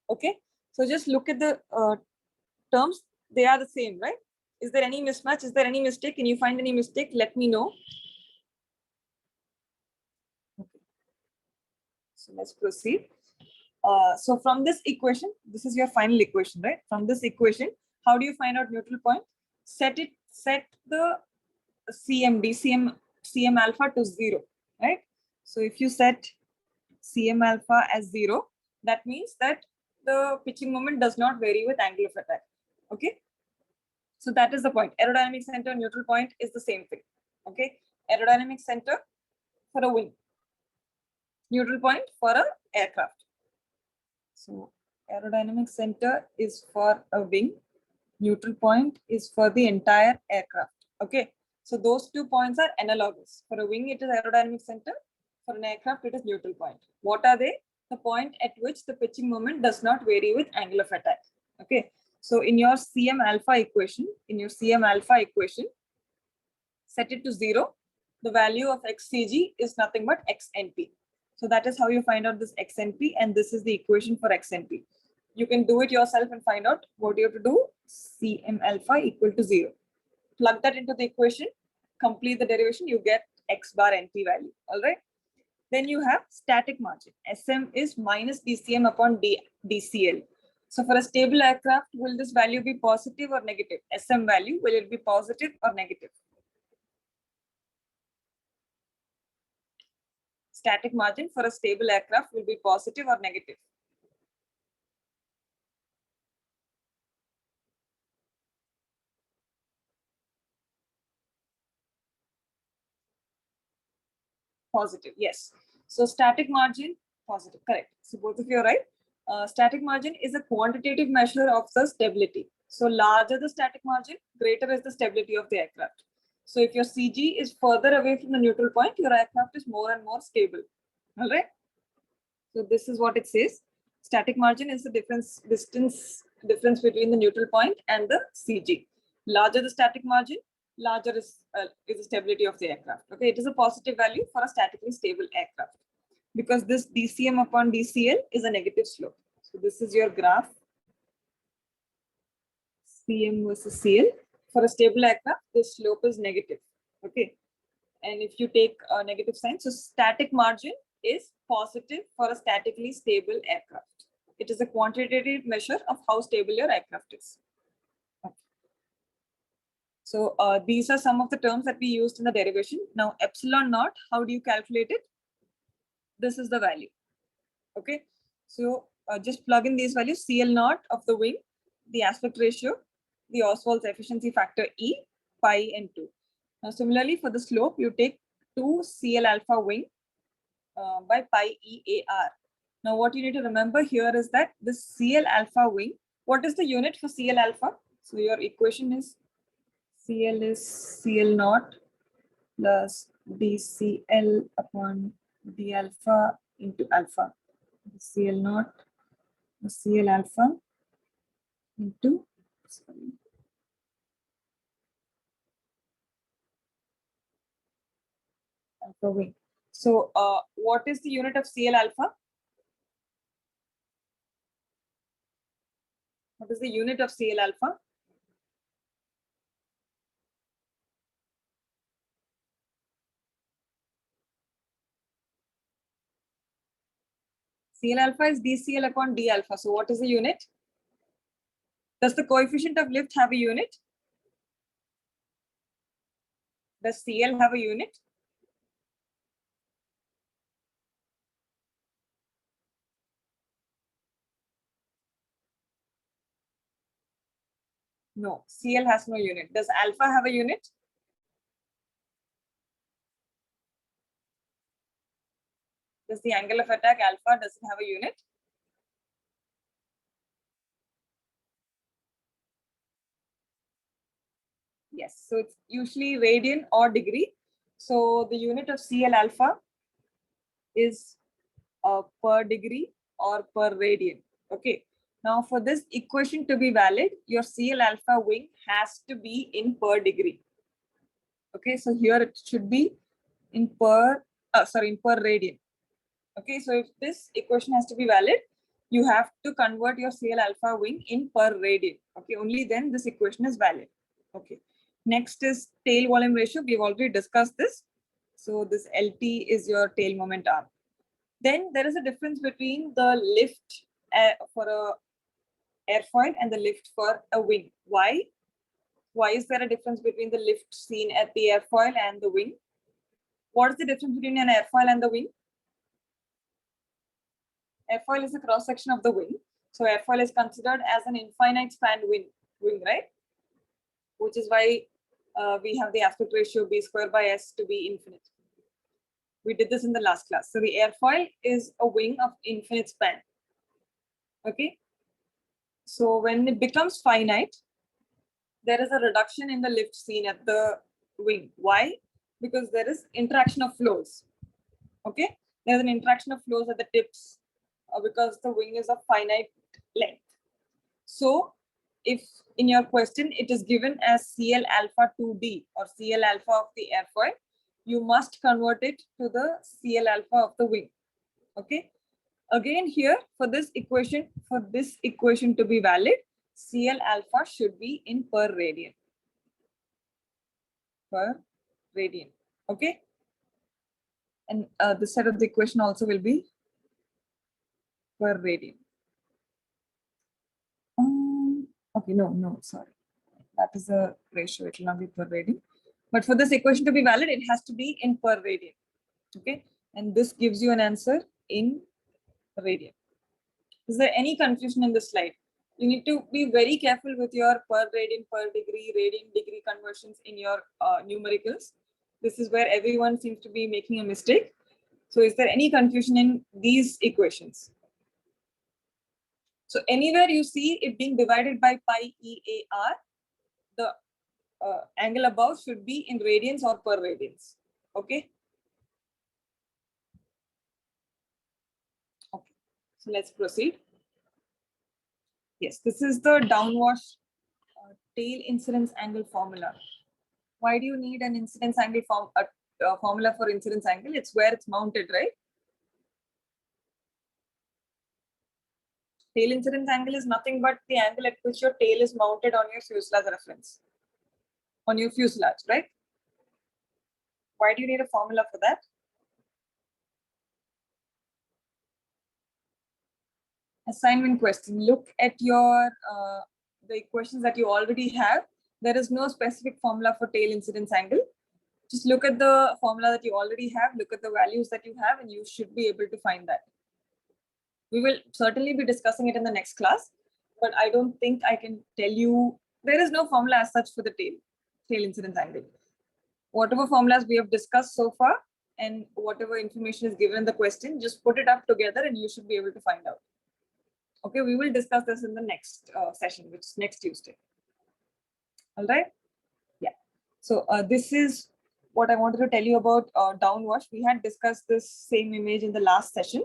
Okay, so just look at the terms. They are the same, right? Is there any mismatch? Is there any mistake? Can you find any mistake? Let me know. Okay, so let's proceed. So from this equation, this is your final equation, right? From this equation, how do you find out neutral point? Set the CM alpha to 0, right? So if you set CM alpha as 0, that means that the pitching moment does not vary with angle of attack. Okay, so that is the point. Aerodynamic center, neutral point is the same thing. Okay, aerodynamic center for a wing, neutral point for an aircraft. So aerodynamic center is for a wing, neutral point is for the entire aircraft. Okay, so those 2 points are analogous. For a wing, it is aerodynamic center. For an aircraft, it is neutral point. What are they? The point at which the pitching moment does not vary with angle of attack. Okay, so in your CM alpha equation, set it to 0. The value of XCG is nothing but XNP. So that is how you find out this XNP, and this is the equation for XNP. You can do it yourself and find out what you have to do. CM alpha equal to 0. Plug that into the equation, complete the derivation, you get X bar NP value. All right. Then you have static margin. SM is minus DCM upon DCL. So for a stable aircraft, will this value be positive or negative? SM value, will it be positive or negative? Static margin for a stable aircraft will be positive or negative? Positive, yes. So static margin, positive, correct. So both of you are right. Static margin is a quantitative measure of the stability. So larger the static margin, greater is the stability of the aircraft. So if your CG is further away from the neutral point, your aircraft is more and more stable. All right. So this is what it says. Static margin is the difference between the neutral point and the CG. Larger the static margin, larger is the stability of the aircraft. Okay, it is a positive value for a statically stable aircraft because this DCM upon DCL is a negative slope. So this is your graph. CM versus CL. For a stable aircraft, the slope is negative. Okay. And if you take a negative sign, so static margin is positive for a statically stable aircraft. It is a quantitative measure of how stable your aircraft is. Okay. So these are some of the terms that we used in the derivation. Now epsilon naught, how do you calculate it? This is the value. Okay. So just plug in these values: CL naught of the wing, the aspect ratio, the Oswald's efficiency factor E, pi and 2. Now similarly for the slope, you take 2 CL alpha wing by pi EAR. Now what you need to remember here is that this CL alpha wing, what is the unit for CL alpha? So your equation is CL is CL naught plus dCl upon d alpha into alpha. CL naught, CL alpha into alpha wing. So what is the unit of CL alpha? What is the unit of CL alpha? CL alpha is dCl upon d alpha. So what is the unit? Does the coefficient of lift have a unit? Does CL have a unit? No, CL has no unit. Does alpha have a unit? Does the angle of attack alpha, does it have a unit? Yes, so it's usually radian or degree. So the unit of CL alpha is per degree or per radian. Okay. Now for this equation to be valid, your CL alpha wing has to be in per degree. Okay, so here it should be in per radian. Okay, so if this equation has to be valid, you have to convert your CL alpha wing in per radian. Okay, only then this equation is valid. Okay, next is tail volume ratio. We've already discussed this. So this LT is your tail moment arm. Then there is a difference between the lift for a airfoil and the lift for a wing. Why? Why is there a difference between the lift seen at the airfoil and the wing? What is the difference between an airfoil and the wing? Airfoil is a cross section of the wing. So airfoil is considered as an infinite span wing, right? Which is why we have the aspect ratio b square by s to be infinite. We did this in the last class. So the airfoil is a wing of infinite span. Okay. So when it becomes finite, there is a reduction in the lift seen at the wing. Why? Because there is interaction of flows. Okay. There's an interaction of flows at the tips because the wing is of finite length. So if in your question it is given as CL alpha 2D or CL alpha of the airfoil, you must convert it to the CL alpha of the wing. Okay. Again here for this equation to be valid, CL alpha should be in per radian. Per radian. Okay. And the set of the equation also will be per radian. Okay, no, sorry. That is a ratio, it will not be per radian. But for this equation to be valid, it has to be in per radian. Okay, and this gives you an answer in radian. Is there any confusion in this slide? You need to be very careful with your per radian, per degree, radian degree conversions in your numericals. This is where everyone seems to be making a mistake. So is there any confusion in these equations? So anywhere you see it being divided by pi EAR, the angle above should be in radians or per radians. Okay. Okay. So let's proceed. Yes, this is the downwash tail incidence angle formula. Why do you need an incidence angle formula for incidence angle? It's where it's mounted, right? Tail incidence angle is nothing but the angle at which your tail is mounted on your fuselage reference, on your fuselage, right? Why do you need a formula for that? Assignment question. Look at your the equations that you already have. There is no specific formula for tail incidence angle. Just look at the formula that you already have, look at the values that you have, and you should be able to find that. We will certainly be discussing it in the next class, but I don't think I can tell you, there is no formula as such for the tail incidence angle. Whatever formulas we have discussed so far and whatever information is given in the question, just put it up together and you should be able to find out. Okay, we will discuss this in the next session, which is next Tuesday. All right. Yeah. So this is what I wanted to tell you about downwash. We had discussed this same image in the last session.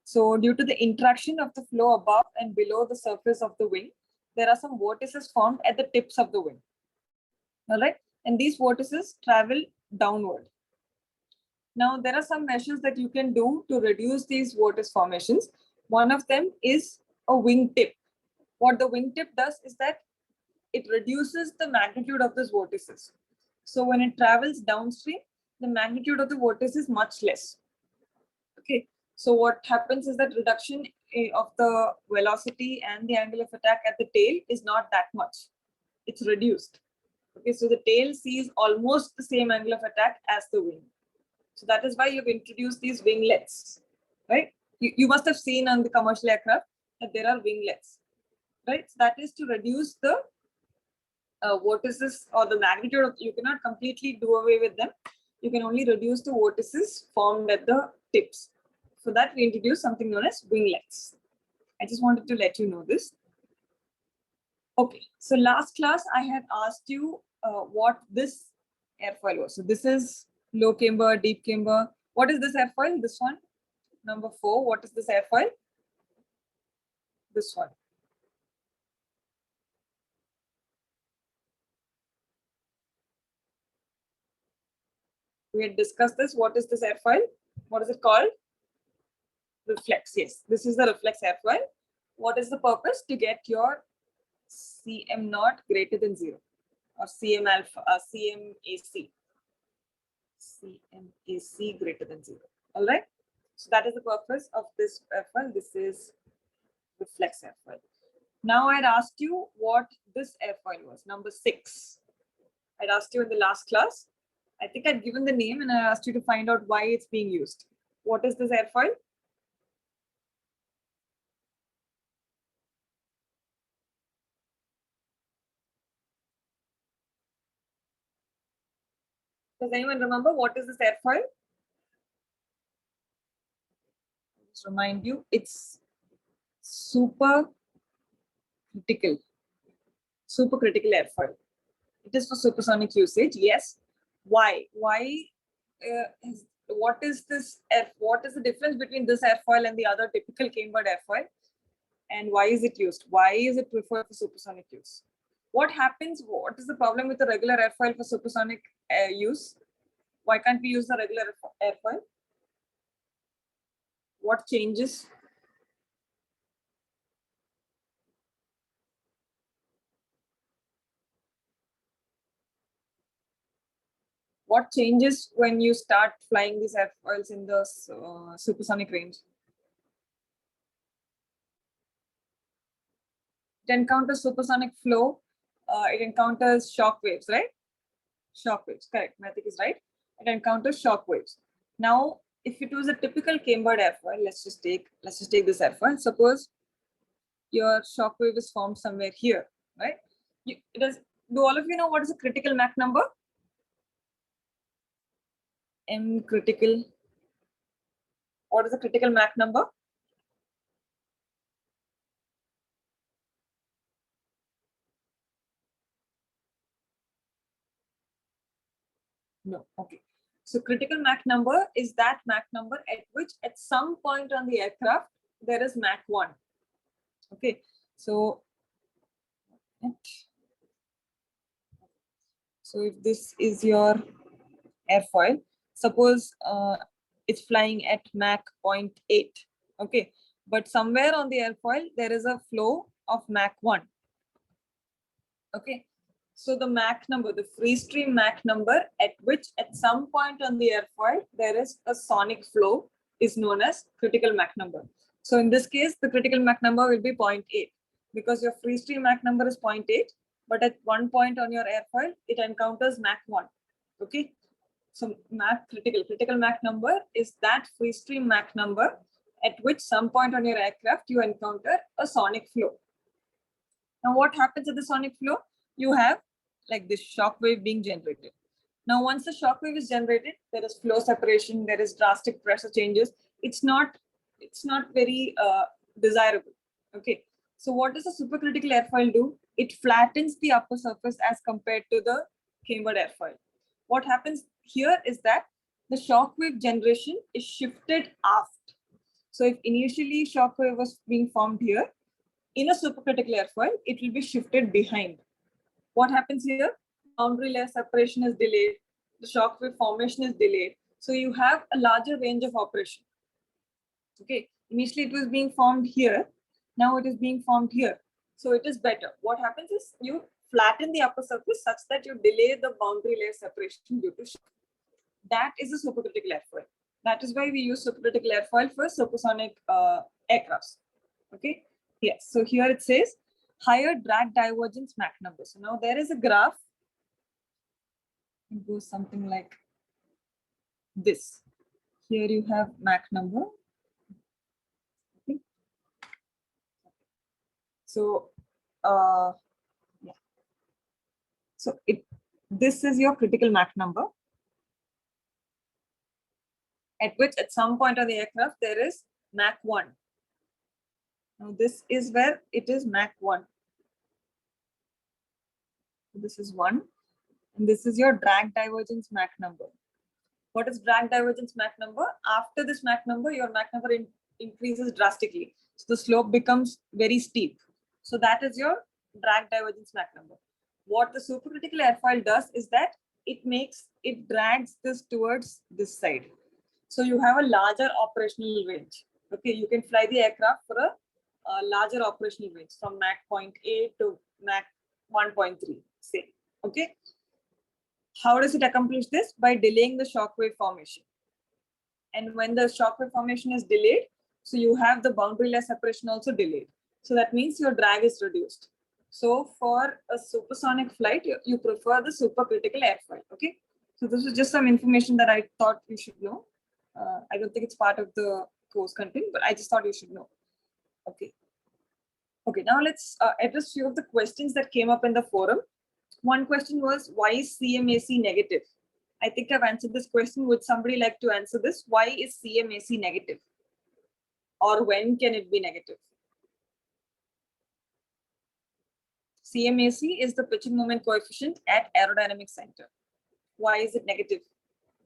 So due to the interaction of the flow above and below the surface of the wing, there are some vortices formed at the tips of the wing. All right. And these vortices travel downward. Now, there are some measures that you can do to reduce these vortice formations. One of them is a wingtip. What the wingtip does is that it reduces the magnitude of these vortices. So when it travels downstream, the magnitude of the vortice is much less. Okay, so what happens is that reduction of the velocity and the angle of attack at the tail is not that much. It's reduced. Okay, so the tail sees almost the same angle of attack as the wing. So that is why you've introduced these winglets, right? You must have seen on the commercial aircraft that there are winglets, right? So that is to reduce the vortices or the magnitude of, you cannot completely do away with them. You can only reduce the vortices formed at the tips. For that, we introduce something known as winglets. I just wanted to let you know this. Okay, so last class I had asked you what this airfoil was. So this is low camber, deep camber. What is this airfoil? This one. Number 4. What is this airfoil? This one. We had discussed this. What is this airfoil? What is it called? Reflex. Yes, this is the reflex airfoil. What is the purpose? To get your Cm naught greater than 0 or Cm alpha, CMAC. CMAC greater than 0. All right. So that is the purpose of this airfoil. This is reflex airfoil. Now I'd asked you what this airfoil was. Number 6. I'd asked you in the last class. I think I'd given the name and I asked you to find out why it's being used. What is this airfoil? Does anyone remember what is this airfoil? Just remind you, it's super critical airfoil. It is for supersonic usage. Yes. Why? What is this? What is the difference between this airfoil and the other typical cambered airfoil? And why is it used? Why is it preferred for supersonic use? What happens? What is the problem with the regular airfoil for supersonic use? Why can't we use the regular airfoil? What changes? What changes when you start flying these airfoils in the supersonic range? It encounters supersonic flow. It encounters shock waves, right? Shock waves, correct. Mathik is right. It encounters shock waves. Now, if it was a typical cambered airfoil, let's just take this airfoil. Suppose your shock wave is formed somewhere here, right? Do all of you know what is a critical Mach number? M critical. What is the critical Mach number? No. Okay. So critical Mach number is that Mach number at which at some point on the aircraft there is Mach 1. Okay. So if this is your airfoil, suppose it's flying at Mach 0.8. Okay. but somewhere on the airfoil, there is a flow of Mach 1. Okay. So the Mach number, the free stream Mach number at which at some point on the airfoil, there is a sonic flow is known as critical Mach number. So in this case, the critical Mach number will be 0.8 because your free stream Mach number is 0.8, but at one point on your airfoil, it encounters Mach 1. Okay. So critical Mach number is that free stream Mach number at which some point on your aircraft you encounter a sonic flow. Now what happens at the sonic flow? You have like this shock wave being generated. Now once the shock wave is generated, there is flow separation, there is drastic pressure changes. It's not very desirable. Okay. So what does a supercritical airfoil do? It flattens the upper surface as compared to the cambered airfoil. What happens here is that the shock wave generation is shifted aft. So if initially shock wave was being formed here, in a supercritical airfoil, it will be shifted behind. What happens here? Boundary layer separation is delayed. The shock wave formation is delayed. So you have a larger range of operation. Okay. Initially it was being formed here. Now it is being formed here. So it is better. What happens is you flatten the upper surface such that you delay the boundary layer separation due to shock. That is a supercritical airfoil. That is why we use supercritical airfoil for supersonic aircrafts. Okay. Yes. So here it says higher drag divergence Mach number. So now there is a graph. It goes something like this. Here you have Mach number. Okay. So yeah. So this is your critical Mach number, at which at some point on the aircraft there is Mach 1. Now this is where it is Mach 1. This is 1. And this is your drag divergence Mach number. What is drag divergence Mach number? After this Mach number, your Mach number increases drastically. So the slope becomes very steep. So that is your drag divergence Mach number. What the supercritical airfoil does is that it drags this towards this side. So you have a larger operational range. Okay, you can fly the aircraft for a larger operational range from Mach 0.8 to Mach 1.3, say. Okay. How does it accomplish this? By delaying the shock wave formation. And when the shock wave formation is delayed, so you have the boundary layer separation also delayed. So that means your drag is reduced. So for a supersonic flight, you prefer the supercritical airfoil. Okay. So this is just some information that I thought you should know. I don't think it's part of the course content, but I just thought you should know. Okay. Okay, now let's address few of the questions that came up in the forum. One question was, why is CMAC negative? I think I've answered this question. Would somebody like to answer this? Why is CMAC negative? Or when can it be negative? CMAC is the pitching moment coefficient at aerodynamic center. Why is it negative?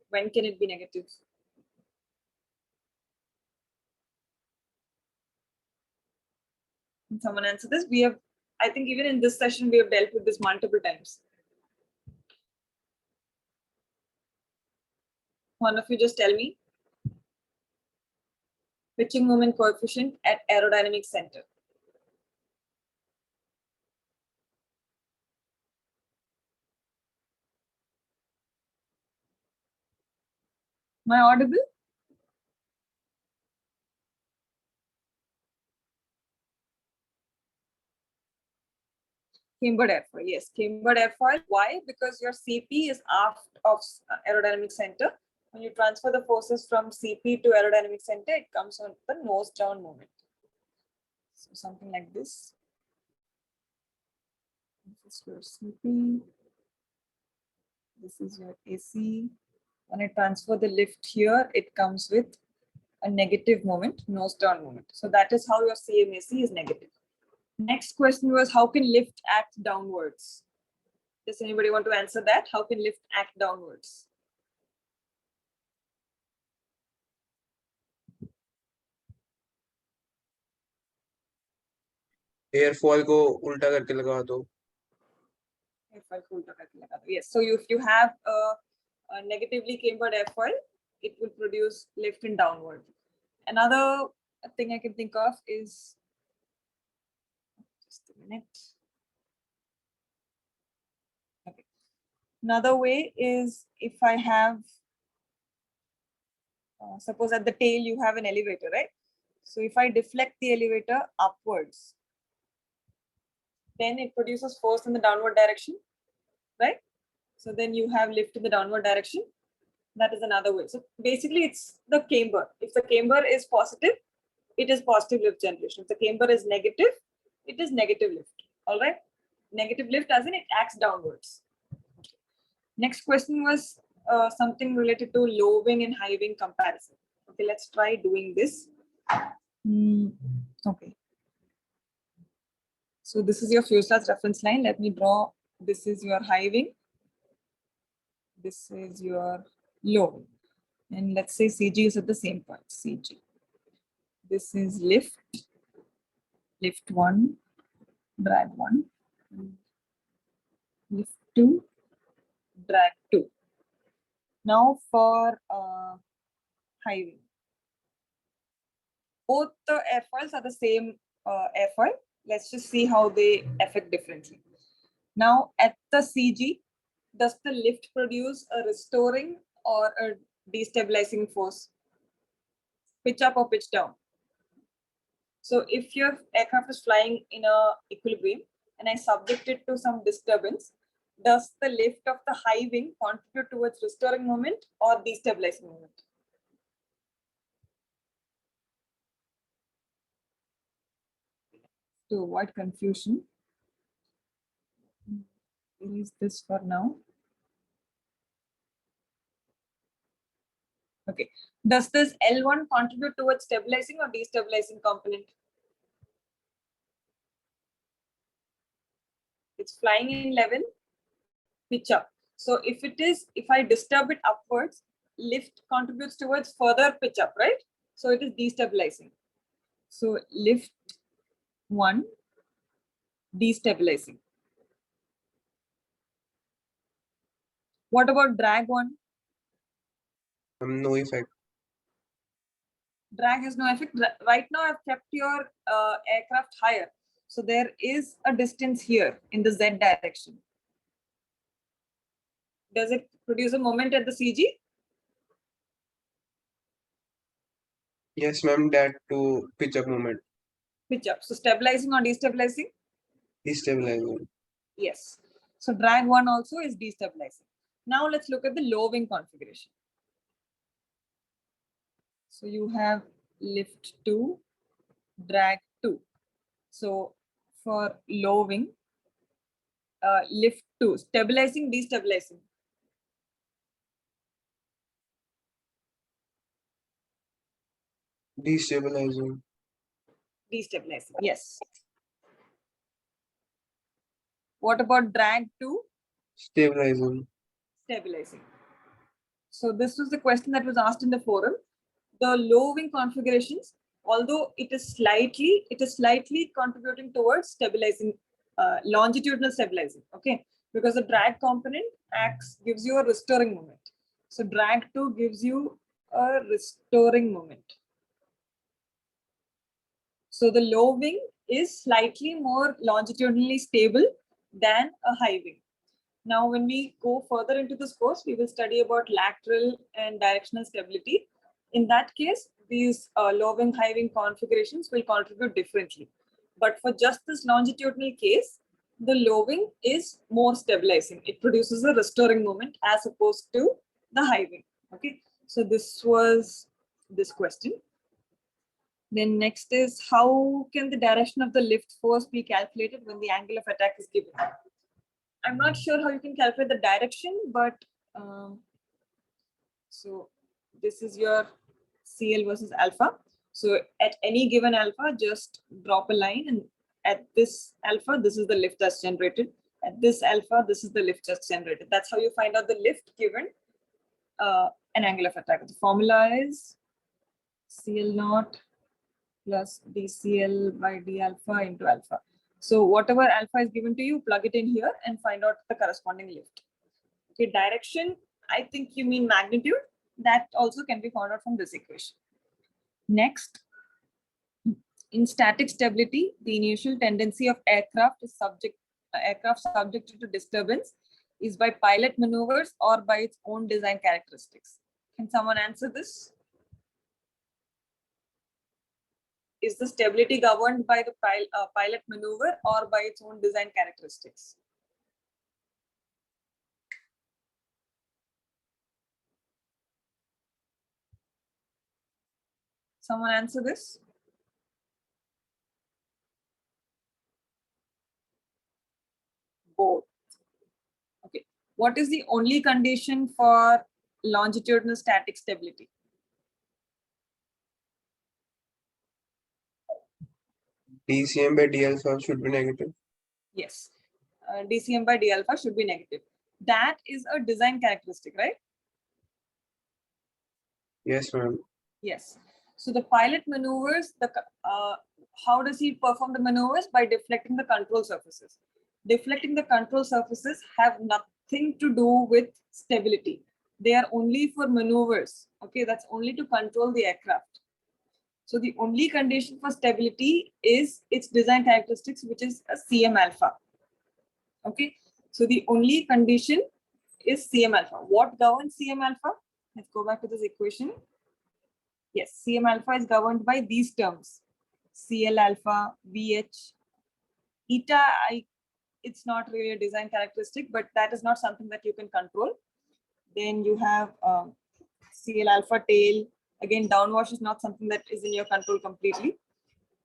When can it be negative? Can someone answer this? I think even in this session, we have dealt with this multiple times. One of you just tell me. Pitching moment coefficient at aerodynamic center. Am I audible? Cambered airfoil, yes, cambered airfoil. Why? Because your CP is aft of aerodynamic center. When you transfer the forces from CP to aerodynamic center, it comes on the nose down moment. So something like this. This is your CP. This is your AC. When I transfer the lift here, it comes with a negative moment, nose down moment. So that is how your CMAC is negative. Next question was, how can lift act downwards? Does anybody want to answer that? How can lift act downwards? Airfoil को उल्टा करके लगा दो. Airfoil को उल्टा करके लगा दो. Yes. So if you have a negatively cambered airfoil, it will produce lift and downward. Another thing I can think of is, just a minute. Okay. Another way is if I have, suppose at the tail you have an elevator, right? So if I deflect the elevator upwards, then it produces force in the downward direction, right? So then you have lift in the downward direction. That is another way. So basically it's the camber. If the camber is positive, it is positive lift generation. If the camber is negative, it is negative lift. All right. Negative lift as in it acts downwards. Next question was something related to low wing and high wing comparison. Okay, let's try doing this. Okay. So this is your fuselage reference line. Let me draw. This is your high wing. This is your low wing. And let's say CG is at the same point, CG. This is lift, lift 1, drag 1, lift 2, drag 2. Now for high wing. Both the airfoils are the same airfoil. Let's just see how they affect differently. Now at the CG, does the lift produce a restoring or a destabilizing force? Pitch up or pitch down? So if your aircraft is flying in a equilibrium and I subject it to some disturbance, does the lift of the high wing contribute towards restoring moment or destabilizing moment? To avoid confusion, erase this for now. Okay. Does this L1 contribute towards stabilizing or destabilizing component? It's flying in level, pitch up. So if it is, if I disturb it upwards, lift contributes towards further pitch up, right? So it is destabilizing. So lift 1, destabilizing. What about drag 1? No effect. Drag has no effect. Right now I've kept your aircraft higher. So there is a distance here in the Z direction. Does it produce a moment at the CG? Yes, ma'am, that to pitch up moment. Pitch up. So stabilizing or destabilizing? Destabilizing. Yes. So drag 1 also is destabilizing. Now let's look at the low wing configuration. So you have lift 2, drag 2. So for low wing, lift 2, stabilizing, destabilizing. Destabilizing. Destabilizing, yes. What about drag 2? Stabilizing. Stabilizing. So this was the question that was asked in the forum. The low wing configurations, although it is slightly contributing towards stabilizing, longitudinal stabilizing, okay? Because the drag component gives you a restoring moment. So drag 2 gives you a restoring moment. So the low wing is slightly more longitudinally stable than a high wing. Now, when we go further into this course, we will study about lateral and directional stability. In that case, these low wing, high wing configurations will contribute differently. But for just this longitudinal case, the low wing is more stabilizing. It produces a restoring moment as opposed to the high wing. Okay, so this was this question. Then next is, how can the direction of the lift force be calculated when the angle of attack is given? I'm not sure how you can calculate the direction, but so this is your CL versus alpha. So at any given alpha, just drop a line, and at this alpha, this is the lift that's generated. At this alpha, this is the lift that's generated. That's how you find out the lift given an angle of attack. The formula is CL naught plus dCl by d alpha into alpha. So whatever alpha is given to you, plug it in here and find out the corresponding lift. Okay, direction, I think you mean magnitude. That also can be found out from this equation. Next, In static stability, the initial tendency of aircraft subjected to disturbance is by pilot maneuvers or by its own design characteristics. Can someone answer this? Is the stability governed by the pilot maneuver or by its own design characteristics? Someone answer this? Both. Okay. What is the only condition for longitudinal static stability? DCM by D alpha should be negative. Yes. DCM by D alpha should be negative. That is a design characteristic, right? Yes, ma'am. Yes. So the pilot maneuvers, how does he perform the maneuvers? By deflecting the control surfaces. Deflecting the control surfaces have nothing to do with stability. They are only for maneuvers. Okay, that's only to control the aircraft. So the only condition for stability is its design characteristics, which is a CM alpha. Okay, so the only condition is CM alpha. What governs CM alpha? Let's go back to this equation. Yes, CM alpha is governed by these terms: CL alpha, VH, eta. It's not really a design characteristic, but that is not something that you can control. Then you have CL alpha tail. Again, downwash is not something that is in your control completely,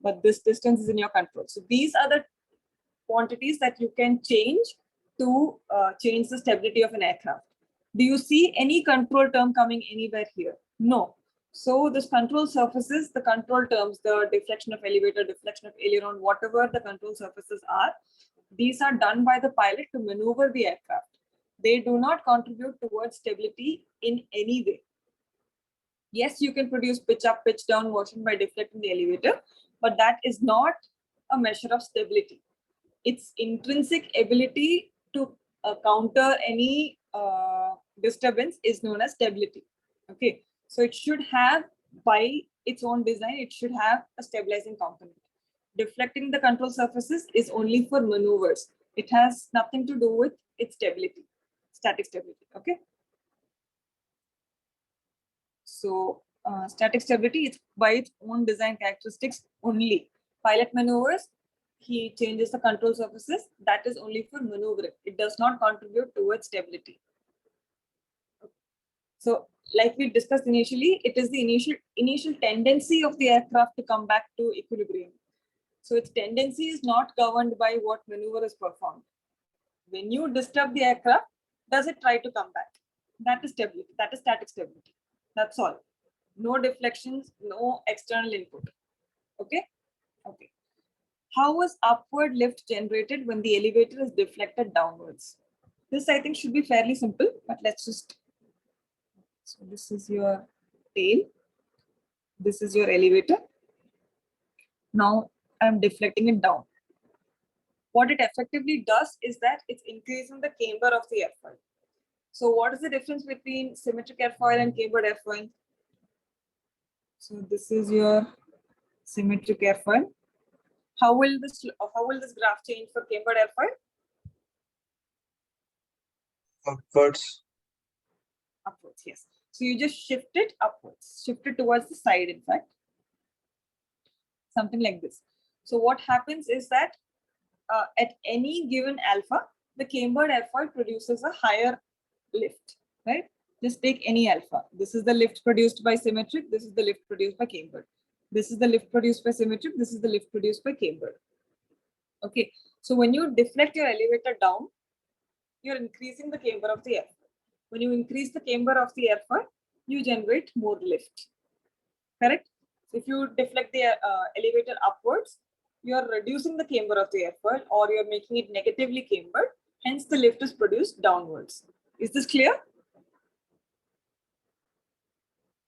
but this distance is in your control. So these are the quantities that you can change to change the stability of an aircraft. Do you see any control term coming anywhere here? No. So this control surfaces, the control terms, the deflection of elevator, deflection of aileron, whatever the control surfaces are, these are done by the pilot to maneuver the aircraft. They do not contribute towards stability in any way. Yes, you can produce pitch up, pitch down motion by deflecting the elevator, but that is not a measure of stability. Its intrinsic ability to counter any disturbance is known as stability. Okay, so it should have, by its own design, it should have a stabilizing component. Deflecting the control surfaces is only for maneuvers. It has nothing to do with its stability, static stability. Okay. So static stability is by its own design characteristics only. Pilot maneuvers, he changes the control surfaces. That is only for maneuvering. It does not contribute towards stability. So like we discussed initially, it is the initial tendency of the aircraft to come back to equilibrium. So its tendency is not governed by what maneuver is performed. When you disturb the aircraft, does it try to come back? That is stability. That is static stability. That's all. No deflections, no external input. Okay. Okay. How is upward lift generated when the elevator is deflected downwards? This I think should be fairly simple, but let's just. So this is your tail. This is your elevator. Now I'm deflecting it down. What it effectively does is that it's increasing the camber of the airfoil. So what is the difference between symmetric airfoil and cambered airfoil? So this is your symmetric airfoil. How will this graph change for cambered airfoil? Upwards. Upwards, yes. So you just shift it upwards, shift it towards the side, in fact. Something like this. So what happens is that at any given alpha, the cambered airfoil produces a higher lift, right? Just take any alpha. This is the lift produced by symmetric. This is the lift produced by cambered. This is the lift produced by symmetric. This is the lift produced by cambered. Okay. So when you deflect your elevator down, you're increasing the camber of the airfoil. When you increase the camber of the airfoil, you generate more lift. Correct? So if you deflect the elevator upwards, you're reducing the camber of the airfoil, or you're making it negatively cambered. Hence, the lift is produced downwards. Is this clear?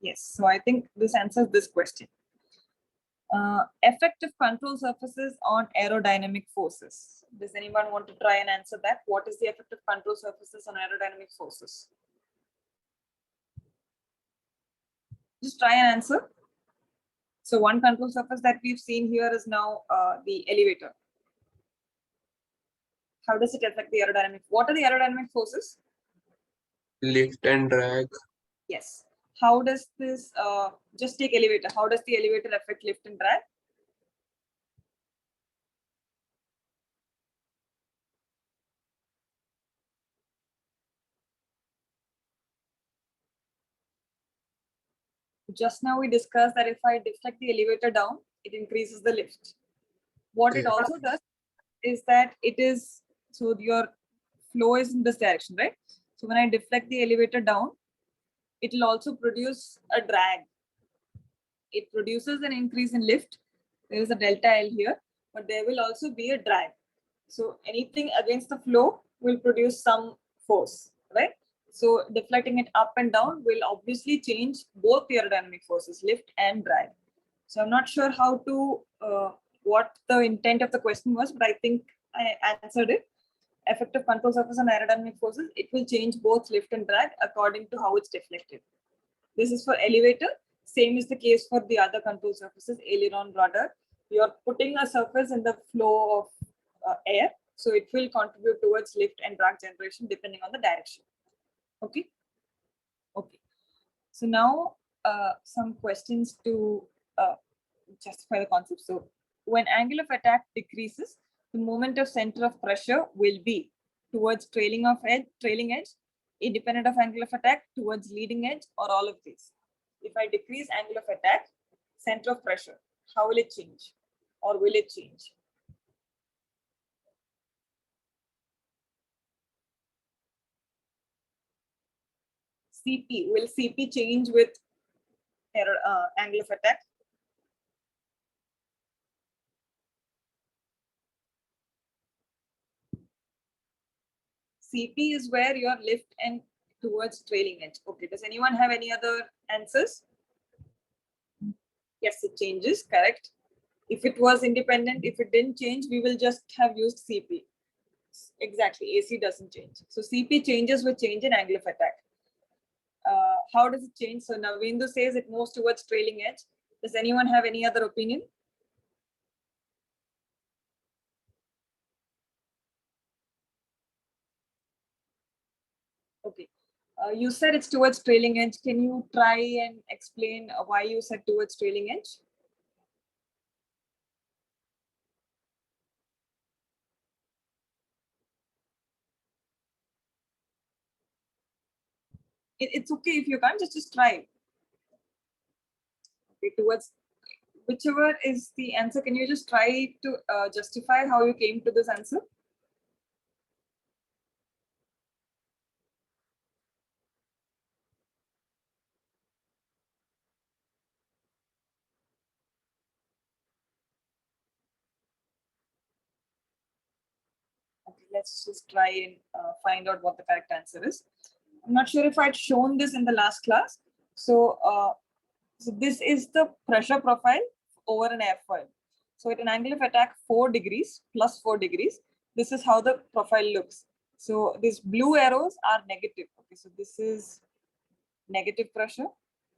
Yes. So I think this answers this question. Effect of control surfaces on aerodynamic forces. Does anyone want to try and answer that? What is the effect of control surfaces on aerodynamic forces? Just try and answer. So one control surface that we've seen here is now the elevator. How does it affect the aerodynamic? What are the aerodynamic forces? Lift and drag. Yes. How does this, just take elevator. How does the elevator affect lift and drag? Just now we discussed that if I deflect the elevator down, it increases the lift. What it Yeah. also does is that it is, so your flow is in this direction, right? So when I deflect the elevator down, it will also produce a drag. It produces an increase in lift. There is a delta L here, but there will also be a drag. So anything against the flow will produce some force, right? So deflecting it up and down will obviously change both the aerodynamic forces, lift and drag. So I'm not sure how to, what the intent of the question was, but I think I answered it. Effective control surface and aerodynamic forces, it will change both lift and drag according to how it's deflected. This is for elevator. Same is the case for the other control surfaces, aileron, rudder. You're putting a surface in the flow of air, so it will contribute towards lift and drag generation depending on the direction. Okay. Okay. So now some questions to justify the concept. So when angle of attack decreases, the moment of center of pressure will be towards trailing edge, independent of angle of attack, towards leading edge, or all of these. If I decrease angle of attack, center of pressure, how will it change? Or will it change? CP, will CP change with angle of attack? CP is where your lift and towards trailing edge. Okay, does anyone have any other answers? Yes, it changes, correct. If it was independent, if it didn't change, we will just have used CP. Exactly, AC doesn't change. So CP changes with change in angle of attack. How does it change? So Navindu says it moves towards trailing edge. Does anyone have any other opinion? Okay. You said it's towards trailing edge. Can you try and explain why you said towards trailing edge? It's okay if you can't, just try. Okay, towards whichever is the answer, can you just try to justify how you came to this answer? Okay, let's just try and find out what the correct answer is. I'm not sure if I'd shown this in the last class. So, so this is the pressure profile over an airfoil. So at an angle of attack 4 degrees plus 4 degrees, this is how the profile looks. So these blue arrows are negative. Okay, so this is negative pressure.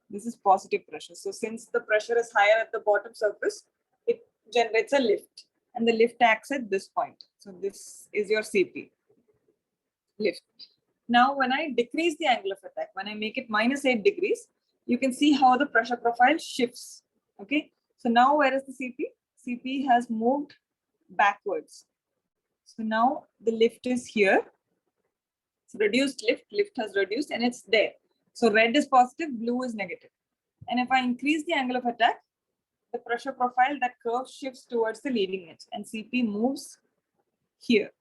This is positive pressure. So since the pressure is higher at the bottom surface, it generates a lift, and the lift acts at this point. So this is your CP, lift. Now, when I decrease the angle of attack, when I make it minus 8 degrees, you can see how the pressure profile shifts. Okay. So now where is the CP? CP has moved backwards. So now the lift is here. It's reduced lift, lift has reduced and it's there. So red is positive, blue is negative. And if I increase the angle of attack, the pressure profile, that curve shifts towards the leading edge and CP moves here.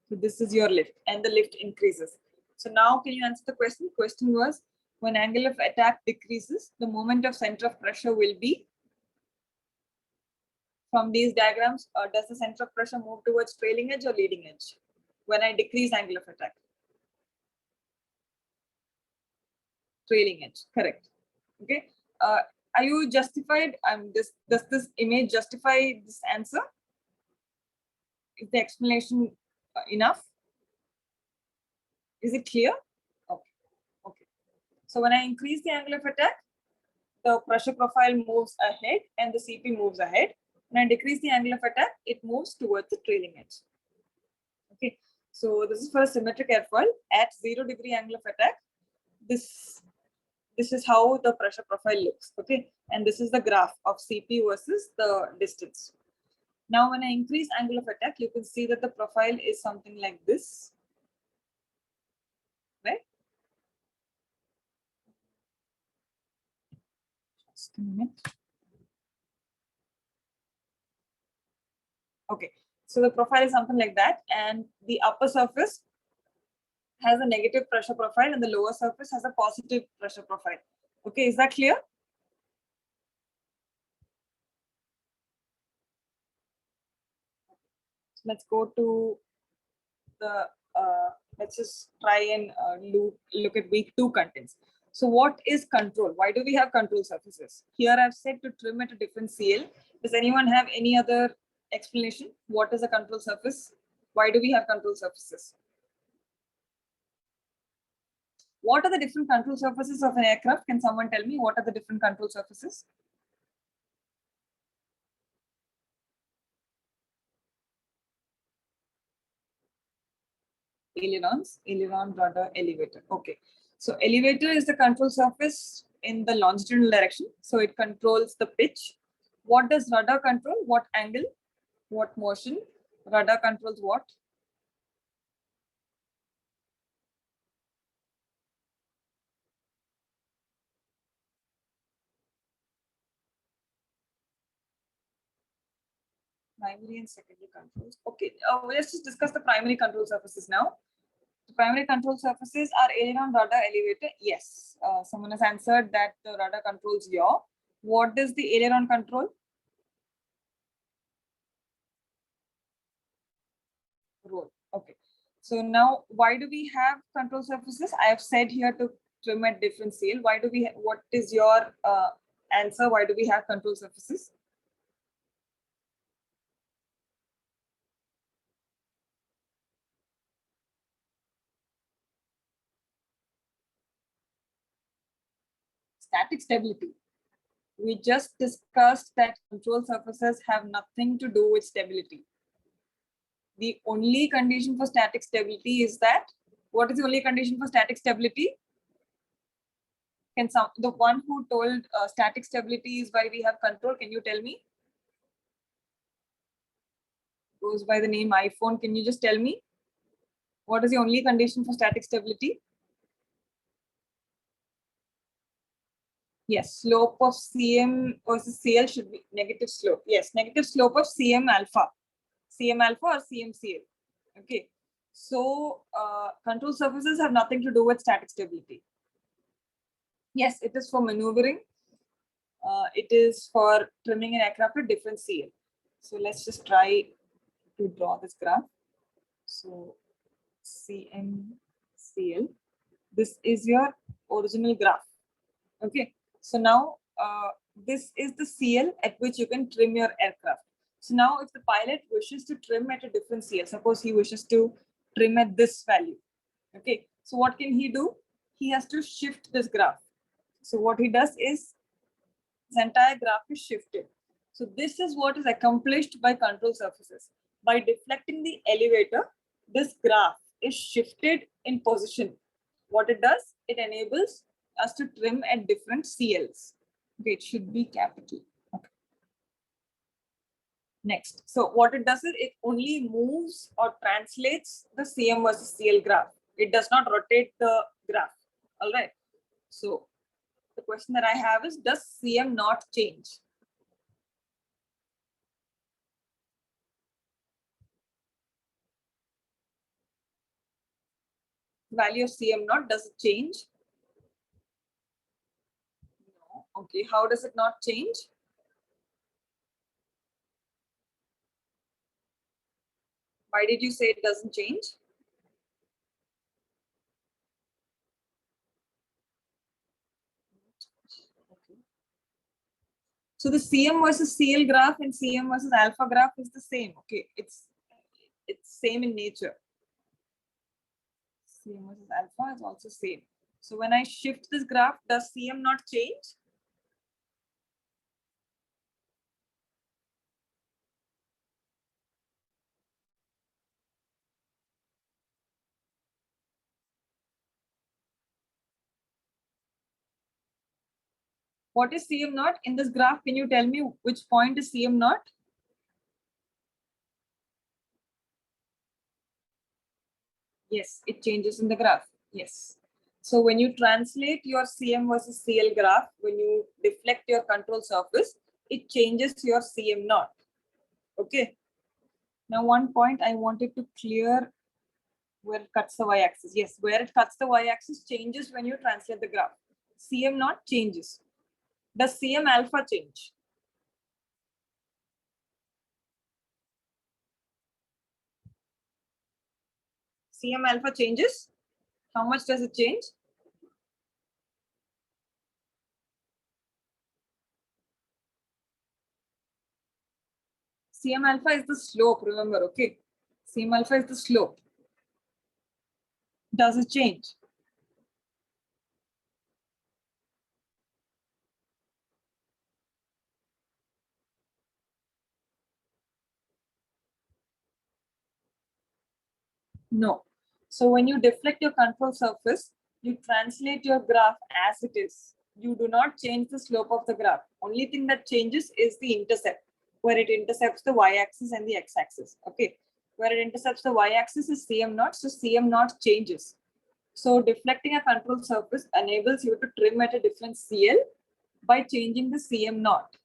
So this is your lift and the lift increases. So now can you answer the question? Question was, when angle of attack decreases, the moment of center of pressure will be, from these diagrams, does the center of pressure move towards trailing edge or leading edge when I decrease angle of attack? Trailing edge, correct. Okay. Are you justified? Does this image justify this answer? Is the explanation enough? Is it clear? Okay. Okay. So when I increase the angle of attack, the pressure profile moves ahead and the CP moves ahead. When I decrease the angle of attack, it moves towards the trailing edge. Okay, so this is for a symmetric airfoil at 0-degree angle of attack. This is how the pressure profile looks. Okay, and this is the graph of CP versus the distance. Now, when I increase angle of attack, you can see that the profile is something like this, right? Just a minute. Okay, so the profile is something like that, and the upper surface has a negative pressure profile and the lower surface has a positive pressure profile. Okay, is that clear? So let's go to the, let's just try and look at week 2 contents. So what is control? Why do we have control surfaces? Here I've said to trim at a different CL. Does anyone have any other explanation? What is a control surface? Why do we have control surfaces? What are the different control surfaces of an aircraft? Can someone tell me what are the different control surfaces? Ailerons, aileron, rudder, elevator. Okay. So elevator is the control surface in the longitudinal direction. So it controls the pitch. What does rudder control? What angle? What motion? Rudder controls what? Primary and secondary controls. Okay, let's just discuss the primary control surfaces now. The primary control surfaces are aileron, rudder, elevator. Yes, someone has answered that the rudder controls yaw. What does the aileron control? Roll. Okay. So now, why do we have control surfaces? I have said here to trim at different CL. Why do we? What is your answer? Why do we have control surfaces? Static stability. We just discussed that control surfaces have nothing to do with stability. The only condition for static stability is that, what is the only condition for static stability? Can the one who told static stability is why we have control, can you tell me? Goes by the name iPhone. Can you just tell me what is the only condition for static stability? Yes, slope of CM versus CL should be negative slope. Yes, negative slope of CM alpha or CMCL. Okay, so control surfaces have nothing to do with static stability. Yes, it is for maneuvering. It is for trimming an aircraft at different CL. So let's just try to draw this graph. So CMCL, this is your original graph. Okay, so now this is the CL at which you can trim your aircraft. So now if the pilot wishes to trim at a different CL, suppose he wishes to trim at this value. Okay, so what can he do? He has to shift this graph. So what he does is this entire graph is shifted. So this is what is accomplished by control surfaces. By deflecting the elevator, this graph is shifted in position. What it does, it enables us to trim at different CLs. Okay, it should be capital. Okay. Next, so what it does is it only moves or translates the CM versus CL graph. It does not rotate the graph. All right. So the question that I have is, does CM not change? Value of CM naught, does it change? No. Okay, how does it not change? Why did you say it doesn't change? Okay. So the CM versus CL graph and CM versus alpha graph is the same. Okay, it's same in nature. CM versus alpha is also same. So when I shift this graph, does CM not change? What is CM naught in this graph? Can you tell me which point is CM naught? Yes, it changes in the graph. Yes. So when you translate your CM versus CL graph, when you deflect your control surface, it changes your CM naught. Okay. Now one point I wanted to clear where it cuts the y-axis. Yes, where it cuts the y-axis changes when you translate the graph. CM naught changes. Does CM alpha change? CM alpha changes? How much does it change? CM alpha is the slope, remember, okay? CM alpha is the slope. Does it change? No. So when you deflect your control surface, you translate your graph as it is. You do not change the slope of the graph. Only thing that changes is the intercept, where it intercepts the y-axis and the x-axis. Okay. Where it intercepts the y-axis is CM naught, so CM naught changes. So deflecting a control surface enables you to trim at a different CL by changing the CM naught.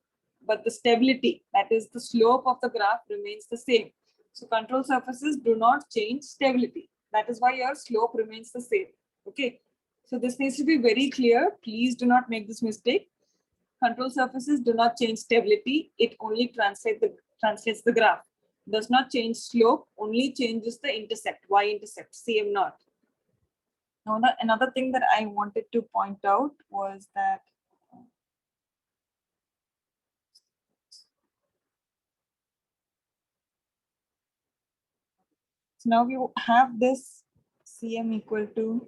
But the stability, that is the slope of the graph, remains the same. So control surfaces do not change stability. That is why your slope remains the same. Okay. So this needs to be very clear. Please do not make this mistake. Control surfaces do not change stability. It only translates the graph. Does not change slope, only changes the intercept, y-intercept, CM naught. Now, another thing that I wanted to point out was that so now we have this CM equal to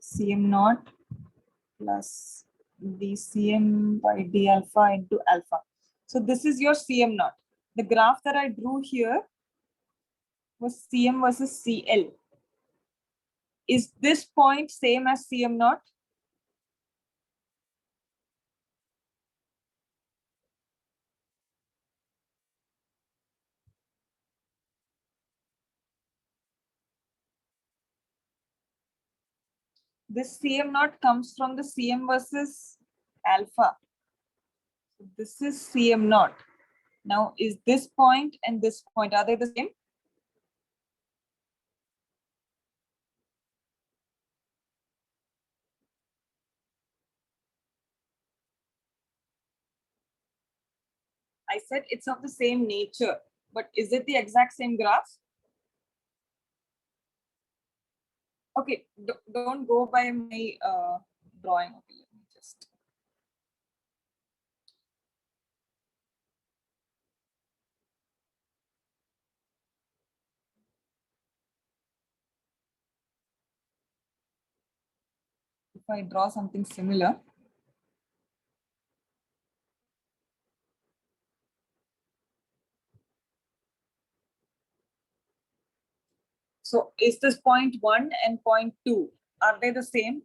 CM naught plus dCm by d alpha into alpha. So this is your CM naught. The graph that I drew here was CM versus CL. Is this point same as CM naught? This CM naught comes from the CM versus alpha. This is CM naught. Now, is this point and this point, are they the same? I said it's of the same nature, but is it the exact same graph? Okay, don't go by my drawing. Okay, let me just. If I draw something similar. So is this point 1 and point 2, are they the same?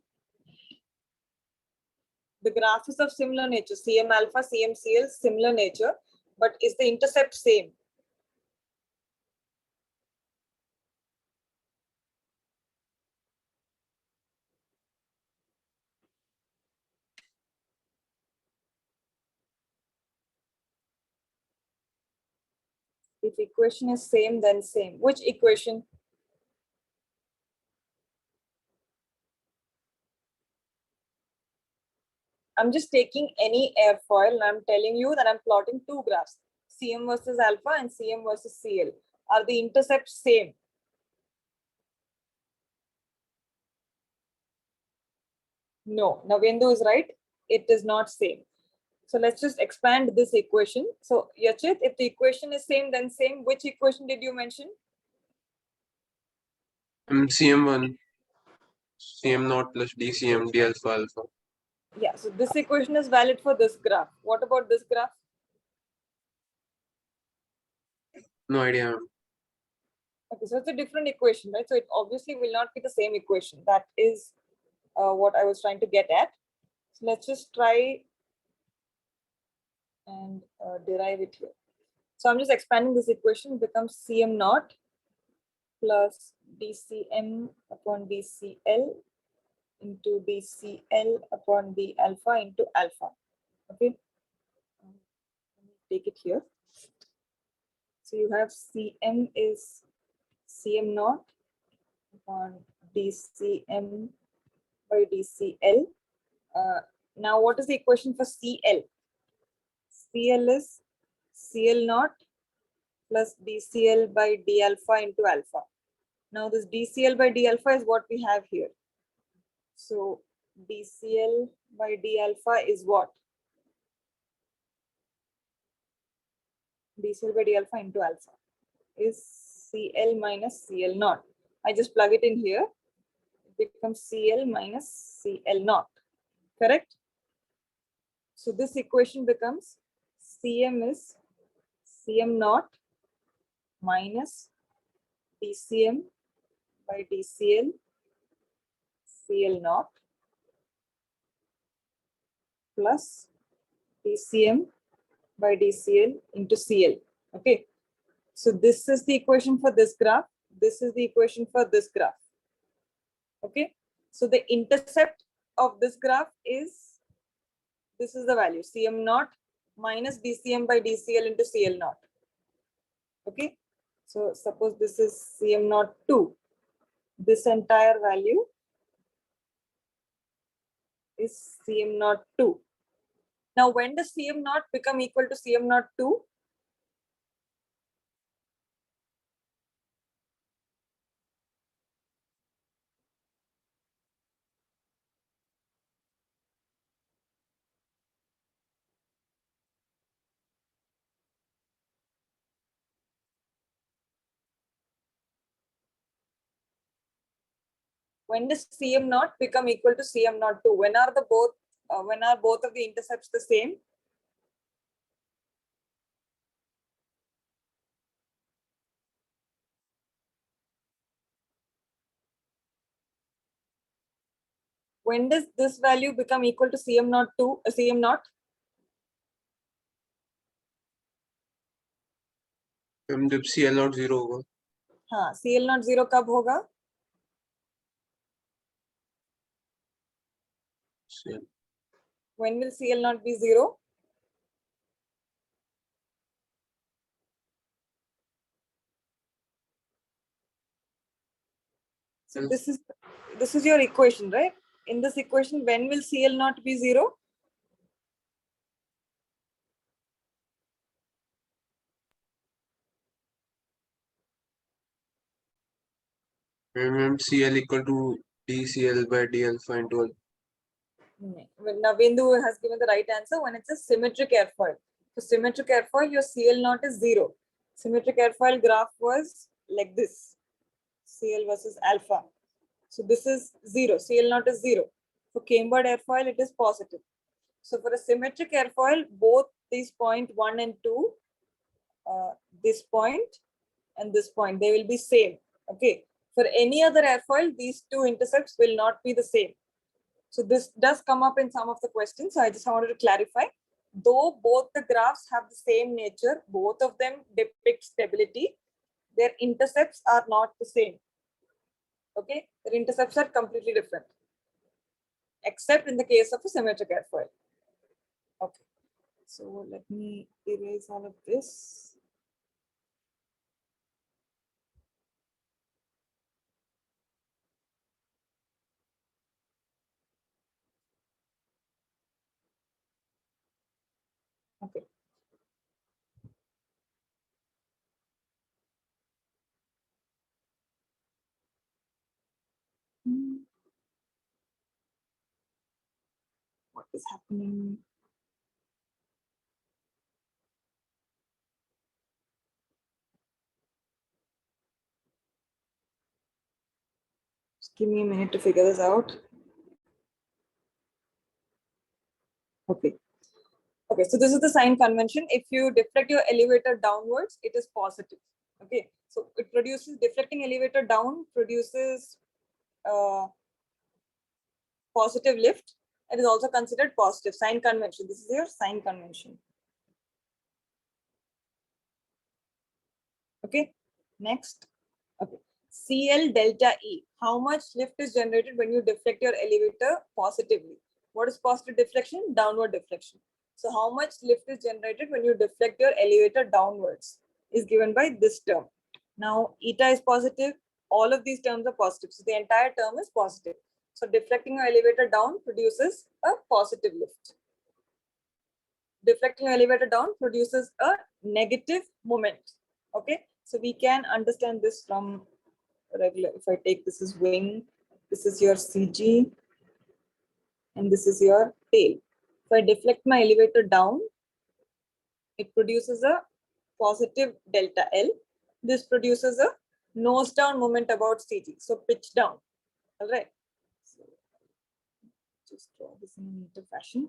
The graph is of similar nature, CM alpha, CM CL, similar nature, but is the intercept same? If equation is same, then same. Which equation? I'm just taking any airfoil and I'm telling you that I'm plotting two graphs, CM versus alpha and CM versus CL. Are the intercepts same? No, Navendu is right. It is not same. So let's just expand this equation. So Yachit, if the equation is same, then same. Which equation did you mention? CM1, CM naught plus dCm d alpha alpha. Yeah, so this equation is valid for this graph. What about this graph? No idea. Okay, so it's a different equation, right? So it obviously will not be the same equation. That is what I was trying to get at. So let's just try and derive it here. So I'm just expanding this equation, it becomes Cm naught plus dCm upon dCl into dCl upon d alpha into alpha. Okay, let me take it here. So you have Cm is Cm naught upon dCm by dCl. Now what is the equation for Cl? Cl is Cl naught plus dCl by d alpha into alpha. Now this dCl by d alpha is what we have here. So dCl by d alpha is what? dCl by d alpha into alpha is Cl minus Cl naught. I just plug it in here. It becomes Cl minus Cl naught. Correct? So this equation becomes Cm is Cm naught minus dCm by dCl Cl naught plus dCm by dCl into Cl. Okay. So this is the equation for this graph. This is the equation for this graph. Okay. So the intercept of this graph is, this is the value, Cm naught minus dCm by dCl into Cl naught. Okay. So suppose this is Cm naught 2. This entire value is Cm naught 2. Now, when does Cm naught become equal to Cm naught 2? When does Cm naught become equal to Cm naught 2? When are both of the intercepts the same? When does this value become equal to Cm naught 2? Cm naught? जब CL0 0 होगा. हाँ, Cl naught 0 कब होगा? CL. When will Cl naught be 0? So this is your equation, right? In this equation, when will Cl naught be 0? And CL equal to dCl by d alpha into alpha. When Navendu has given the right answer, when it's a symmetric airfoil. So symmetric airfoil, your Cl naught is 0. Symmetric airfoil graph was like this, Cl versus alpha. So this is 0, Cl naught is 0. For cambered airfoil, it is positive. So for a symmetric airfoil, both these point 1 and 2, this point and this point, they will be same. Okay. For any other airfoil, these two intercepts will not be the same. So this does come up in some of the questions. So I just wanted to clarify. Though both the graphs have the same nature, both of them depict stability, their intercepts are not the same. Okay, their intercepts are completely different, except in the case of a symmetric airfoil. Okay, so let me erase all of this. Okay. What is happening? Just give me a minute to figure this out. Okay. Okay, so this is the sign convention. If you deflect your elevator downwards, it is positive. Okay, so it produces, deflecting elevator down produces positive lift. It is also considered positive sign convention. This is your sign convention. Okay, next. Okay, CL delta E. How much lift is generated when you deflect your elevator positively? What is positive deflection? Downward deflection. So how much lift is generated when you deflect your elevator downwards is given by this term. Now eta is positive. All of these terms are positive. So the entire term is positive. So deflecting your elevator down produces a positive lift. Deflecting your elevator down produces a negative moment. Okay, so we can understand this from regular. If I take this is wing, this is your CG, and this is your tail. If I deflect my elevator down, it produces a positive delta L. This produces a nose down moment about CG. So pitch down. All right. So just draw this in a neater fashion.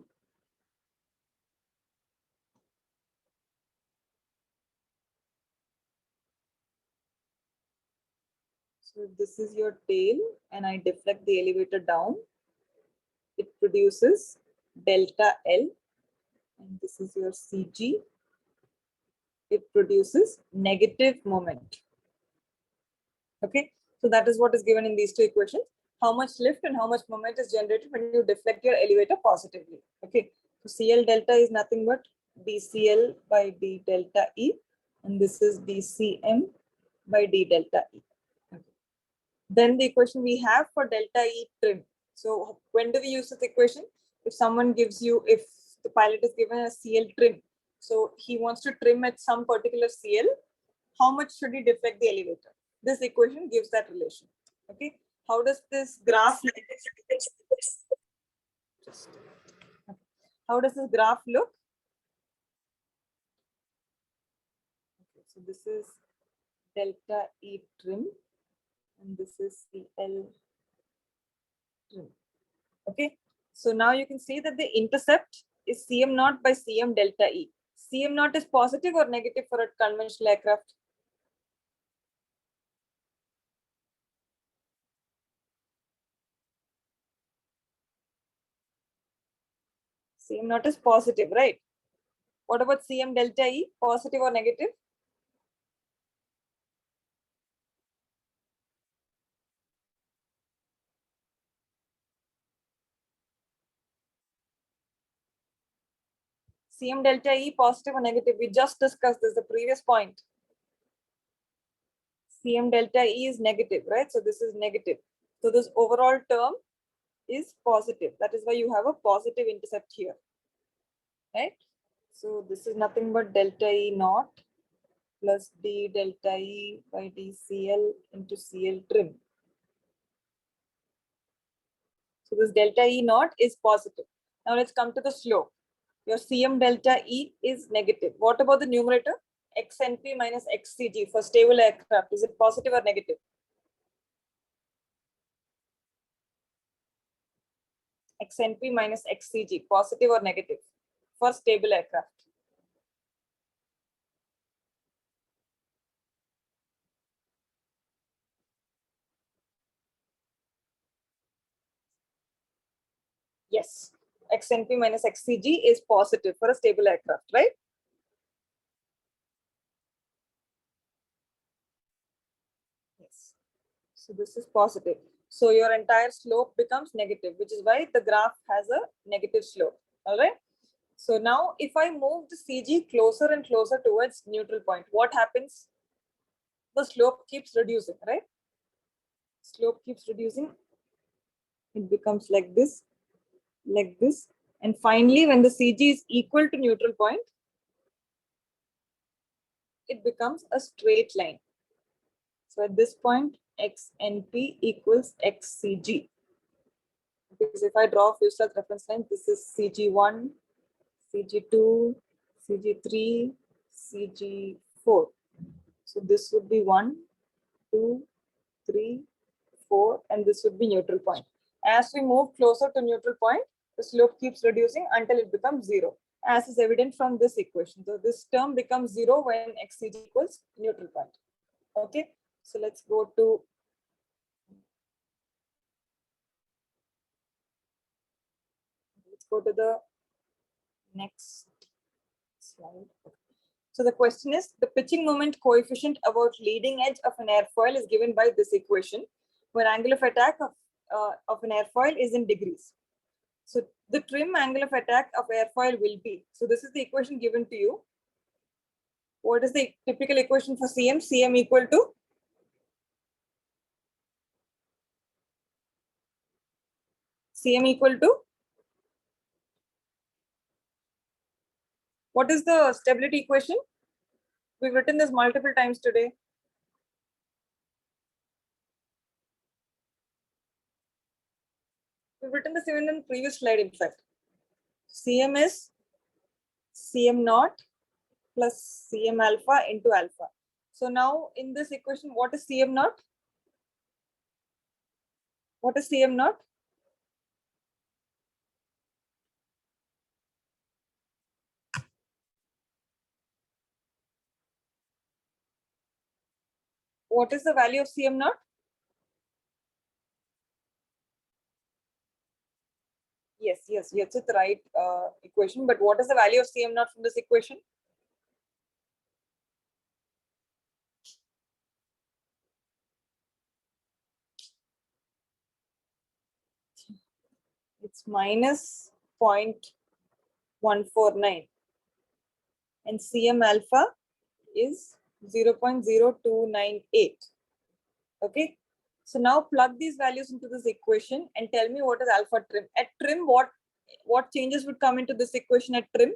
So this is your tail, and I deflect the elevator down. It produces delta L, and this is your CG. It produces negative moment. Okay, so that is what is given in these two equations. How much lift and how much moment is generated when you deflect your elevator positively. Okay, so CL delta is nothing but dCl by d delta E, and this is dCm by d delta E. Okay. Then the equation we have for delta E trim. So when do we use this equation? If someone gives you, if the pilot is given a CL trim, so he wants to trim at some particular CL, how much should he deflect the elevator? This equation gives that relation. Okay, how does this graph look? How does this graph look? Okay, so this is delta E trim, and this is CL trim. Okay, so now you can see that the intercept is Cm naught by Cm delta E. Cm naught is positive or negative for a conventional aircraft? Cm naught is positive, right? What about Cm delta E? Positive or negative? Cm delta E positive or negative? We just discussed this, the previous point. Cm delta E is negative, right? So this is negative. So this overall term is positive. That is why you have a positive intercept here, right? So this is nothing but delta E naught plus d delta E by dCl into CL trim. So this delta E naught is positive. Now let's come to the slope. Your Cm delta E is negative. What about the numerator? XNP minus XCG for stable aircraft. Is it positive or negative? XNP minus XCG, positive or negative for stable aircraft? Yes, XNP minus XCG is positive for a stable aircraft, right? Yes. So this is positive. So your entire slope becomes negative, which is why the graph has a negative slope. All right. So now if I move the CG closer and closer towards neutral point, what happens? The slope keeps reducing, right? Slope keeps reducing. It becomes like this. And finally, when the CG is equal to neutral point, it becomes a straight line. So at this point, XNP equals XCG. Because if I draw fuselage reference line, this is CG1, CG2, CG3, CG4. So this would be 1, 2, 3, 4, and this would be neutral point. As we move closer to neutral point, the slope keeps reducing until it becomes 0, as is evident from this equation. So this term becomes 0 when XCG equals neutral point. Okay, so let's go to the next slide. So the question is, the pitching moment coefficient about leading edge of an airfoil is given by this equation, where angle of attack of an airfoil is in degrees. So the trim angle of attack of airfoil will be, so this is the equation given to you. What is the typical equation for CM? CM equal to what is the stability equation? We've written this multiple times today. We've written this even in the previous slide, in fact. CM is CM naught plus CM alpha into alpha. So now in this equation, what is CM naught? What is CM naught? What is the value of CM naught? Yes, it's the right equation. But what is the value of CM naught from this equation? It's minus 0.149. And CM alpha is 0.0298. Okay. So now plug these values into this equation and tell me what is alpha trim. At trim, what changes would come into this equation at trim?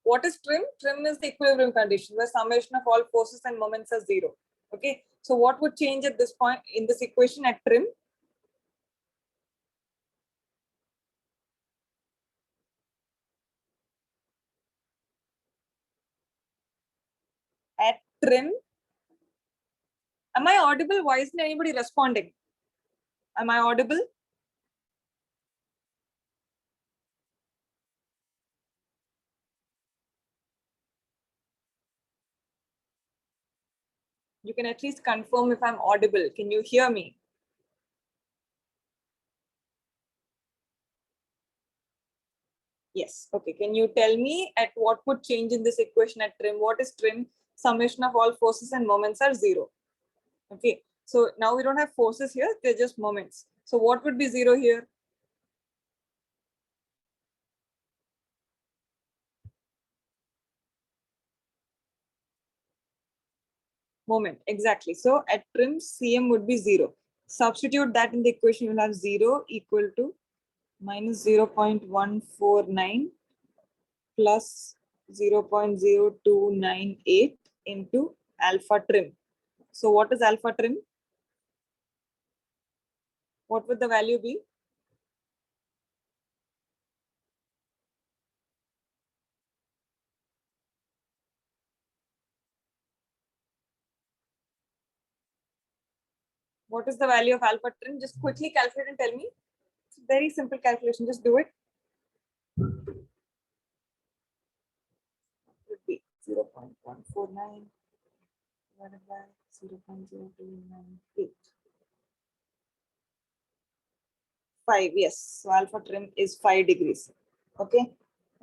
What is trim? Trim is the equilibrium condition where summation of all forces and moments are zero. Okay. So what would change at this point in this equation at trim? At trim, am I audible? Why isn't anybody responding? Am I audible? You can at least confirm if I'm audible. Can you hear me? Yes. Okay. Can you tell me at what would change in this equation at trim? What is trim? Summation of all forces and moments are zero. Okay. So now we don't have forces here. They're just moments. So what would be zero here? Moment. Exactly. So at trim, CM would be zero. Substitute that in the equation. You'll have zero equal to minus 0.149 plus 0.0298 into alpha trim. So what is alpha trim? What would the value be? What is the value of alpha trim? Just quickly calculate and tell me. It's a very simple calculation. Just do it. It would be 0.149 divided by 0.0298. 5, yes. So alpha trim is 5 degrees. Okay.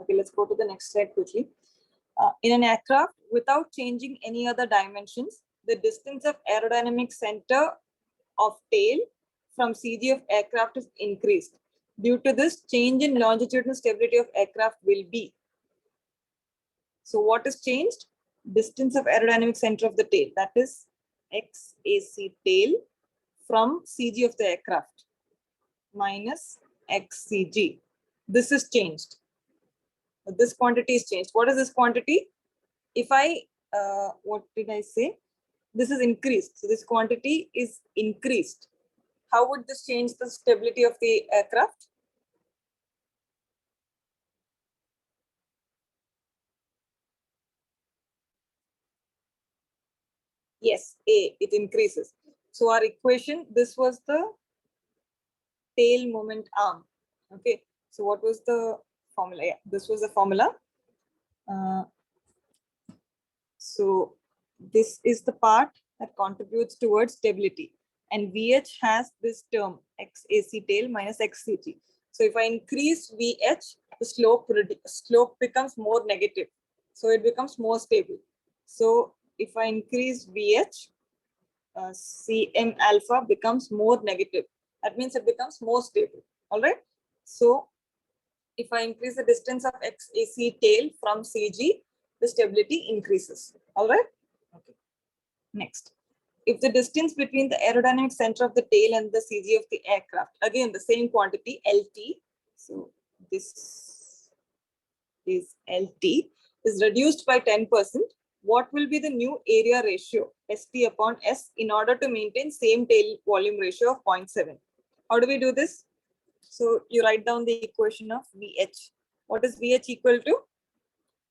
Okay, let's go to the next slide quickly. In an aircraft, without changing any other dimensions, the distance of aerodynamic center of tail from CG of aircraft is increased. Due to this, change in longitudinal stability of aircraft will be. So what is changed? Distance of aerodynamic center of the tail, that is XAC tail from CG of the aircraft minus XCG. This is changed. This quantity is changed. What is this quantity? If I, what did I say? This is increased. So this quantity is increased. How would this change the stability of the aircraft? Yes, A, it increases. So our equation, this was the tail moment arm. Okay, so what was the formula? Yeah, this was the formula. So this is the part that contributes towards stability. And VH has this term XAC tail minus XCG. So if I increase VH, the slope becomes more negative. So it becomes more stable. So if I increase VH, Cm alpha becomes more negative. That means it becomes more stable. All right. So if I increase the distance of XAC tail from CG, the stability increases. All right. Okay. Next, if the distance between the aerodynamic center of the tail and the CG of the aircraft, again the same quantity LT. So this is LT is reduced by 10%. What will be the new area ratio ST upon S in order to maintain same tail volume ratio of 0.7? How do we do this? So you write down the equation of VH. What is VH equal to?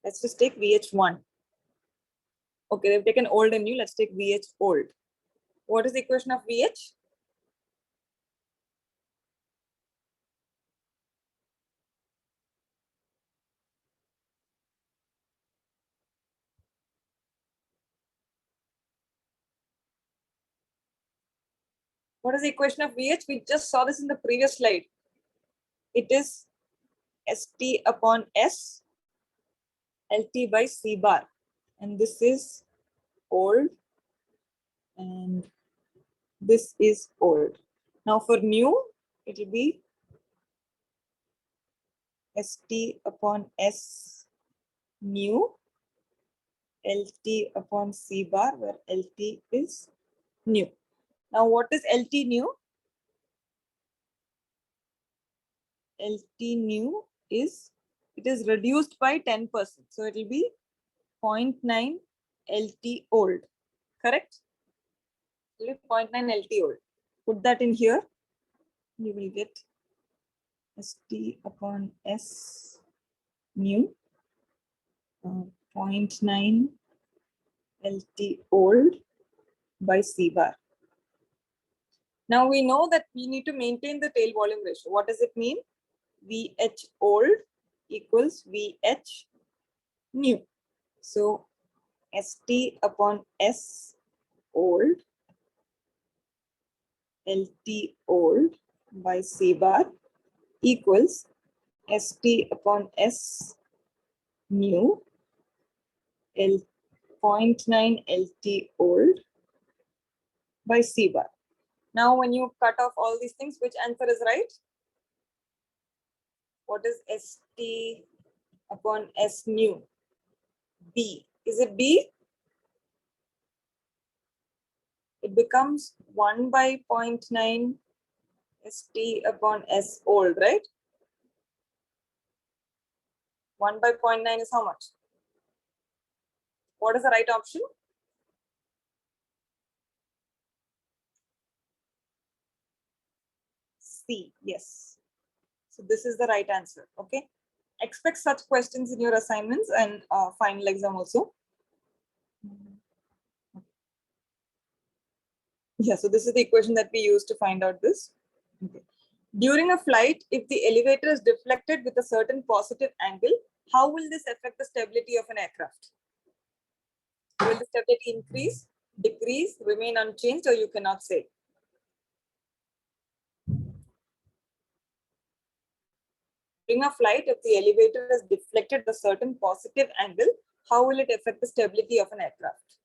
Let's just take VH1. Okay, they've taken old and new. Let's take VH old. What is the equation of VH? What is the equation of VH? We just saw this in the previous slide. It is ST upon S LT by C bar. And this is old and this is old. Now for new, it will be ST upon S new LT upon C bar, where LT is new. Now what is LT new? LT new is, it is reduced by 10%. So it will be 0.9 LT old, correct? 0.9 LT old. Put that in here. You will get ST upon S new 0.9 LT old by C bar. Now we know that we need to maintain the tail volume ratio. What does it mean? VH old equals VH new. So ST upon S old LT old by C bar equals ST upon S new 0.9 LT old by C bar. Now when you cut off all these things, which answer is right? What is ST upon S new? B. Is it B? It becomes 1 by 0.9 ST upon S old, right? 1 by 0.9 is how much? What is the right option? C, yes. So this is the right answer, okay? Expect such questions in your assignments and final exam also. Yeah, so this is the equation that we use to find out this. Okay. During a flight, if the elevator is deflected with a certain positive angle, how will this affect the stability of an aircraft? Will the stability increase, decrease, remain unchanged, or you cannot say? During a flight, if the elevator is deflected with a certain positive angle, how will it affect the stability of an aircraft?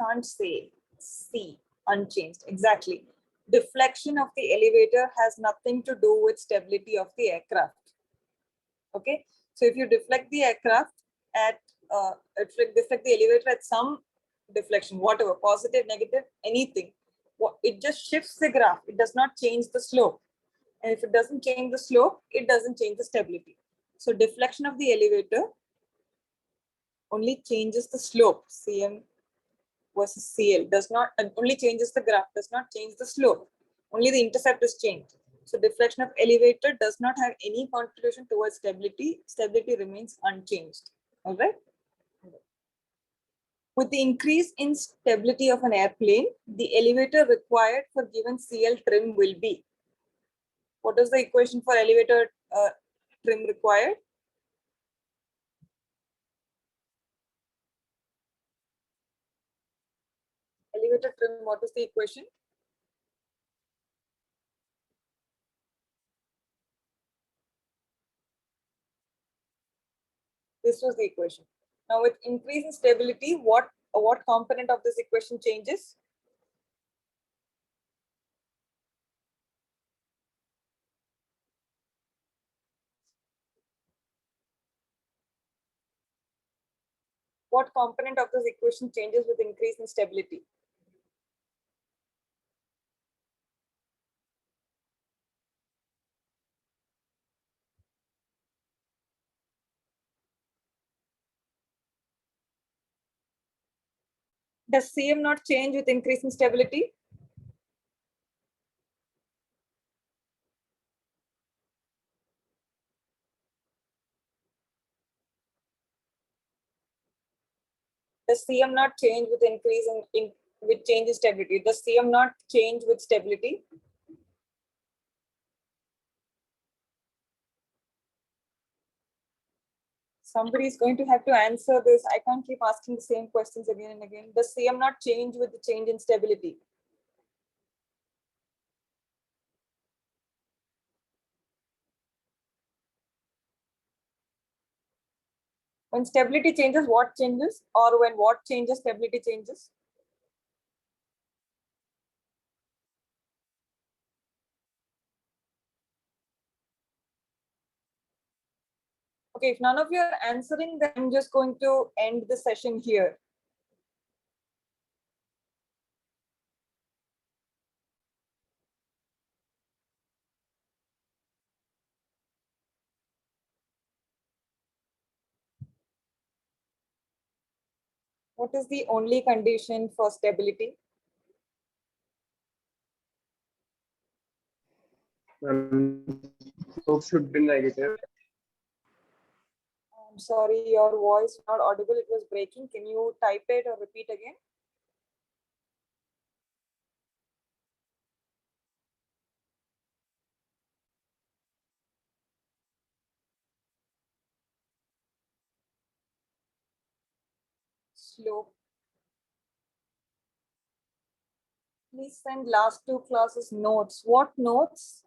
Can't say. C, unchanged. Exactly. Deflection of the elevator has nothing to do with stability of the aircraft. Okay, so if you deflect the aircraft at deflect the elevator at some deflection, whatever, positive, negative, anything, it just shifts the graph. It does not change the slope. And if it doesn't change the slope, it doesn't change the stability. So deflection of the elevator only changes the slope, Cm versus CL, does not, only changes the graph, does not change the slope. Only the intercept is changed. So deflection of elevator does not have any contribution towards stability. Stability remains unchanged. All right. With the increase in stability of an airplane, the elevator required for given CL trim will be. What is the equation for elevator trim required? centimeter trim, what is the equation? This was the equation. Now with increase in stability, what component of this equation changes? What component of this equation changes with increase in stability? Does CM not change with increase in stability? Does CM not change with increase in with change in stability? Does CM not change with stability? Somebody is going to have to answer this. I can't keep asking the same questions again and again. Does CM not change with the change in stability? When stability changes, what changes? Or when what changes, stability changes? Okay, if none of you are answering, then I'm just going to end the session here. What is the only condition for stability? Slope should be negative. I'm sorry, your voice not audible. It was breaking. Can you type it or repeat again? Slope. Please send last two classes notes. What notes?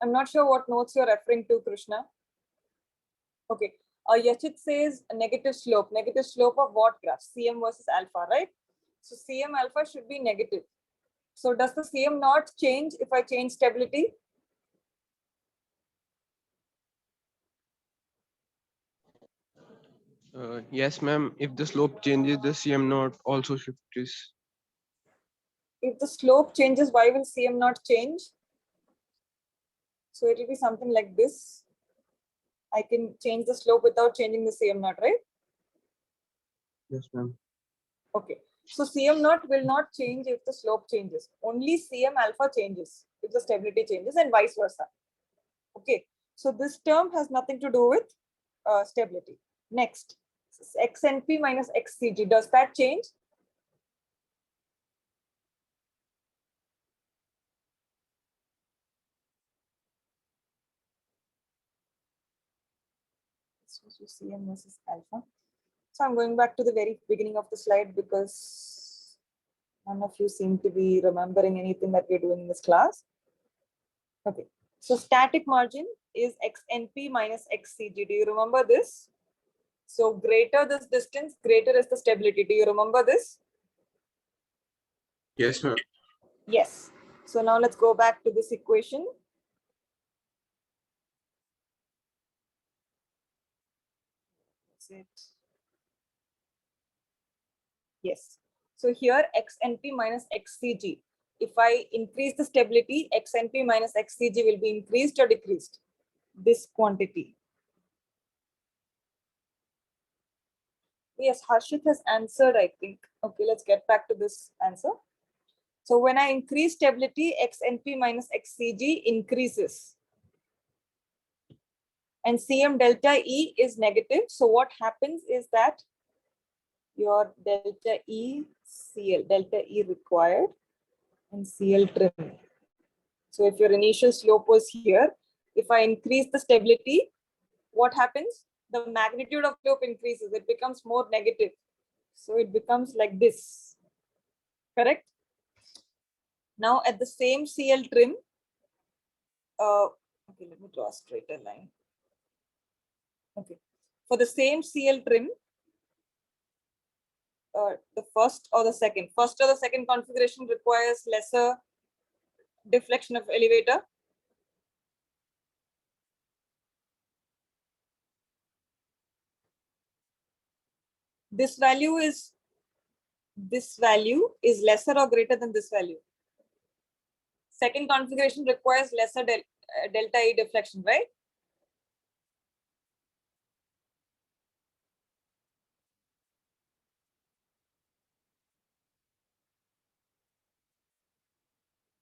I'm not sure what notes you're referring to, Krishna. Okay. Yachit says a negative slope. Negative slope of what graph? CM versus alpha, right? So CM alpha should be negative. So does the CM not change if I change stability? Yes, ma'am. If the slope changes, the CM naught also shifts. If the slope changes, why will CM not change? So it will be something like this. I can change the slope without changing the CM naught, right? Yes, ma'am. Okay. So CM naught will not change if the slope changes. Only CM alpha changes if the stability changes and vice versa. Okay. So this term has nothing to do with stability. Next, XNP minus XCG. Does that change? CM versus alpha. So I'm going back to the very beginning of the slide because none of you seem to be remembering anything that we're doing in this class. Okay, so static margin is XNP minus XCG. Do you remember this? So greater this distance, greater is the stability. Do you remember this? Yes, ma'am. Yes. So now let's go back to this equation. That's it. Yes. So here XNP minus XCG. If I increase the stability, XNP minus XCG will be increased or decreased? This quantity. Yes, Harshit has answered, I think. Okay, let's get back to this answer. So when I increase stability, XNP minus XCG increases. And CM delta E is negative. So what happens is that your delta E, CL, delta E required and CL trim. So if your initial slope was here, if I increase the stability, what happens? The magnitude of slope increases. It becomes more negative. So it becomes like this. correct? Now at the same CL trim, okay, let me draw a straighter line. Okay, for the same CL trim, the first or the second configuration requires lesser deflection of elevator. This value is lesser or greater than this value. Second configuration requires lesser delta E deflection, right?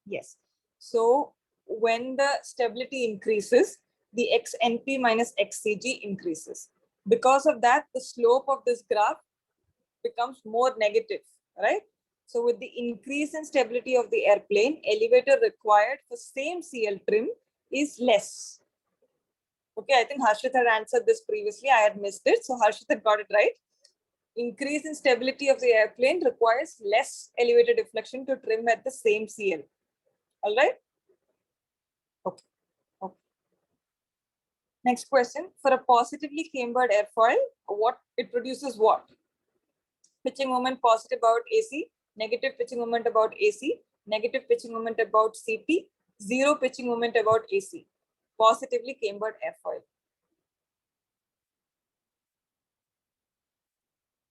Yes. So when the stability increases, the XNP minus XCG increases. Because of that, the slope of this graph becomes more negative, right? So with the increase in stability of the airplane, elevator required for same CL trim is less. Okay, I think Harshit had answered this previously. I had missed it. So Harshit had got it right. Increase in stability of the airplane requires less elevator deflection to trim at the same CL. All right. Okay. Okay. Next question. For a positively cambered airfoil, what it produces what? Pitching moment positive about AC, negative pitching moment about AC, negative pitching moment about CP, zero pitching moment about AC. Positively cambered airfoil.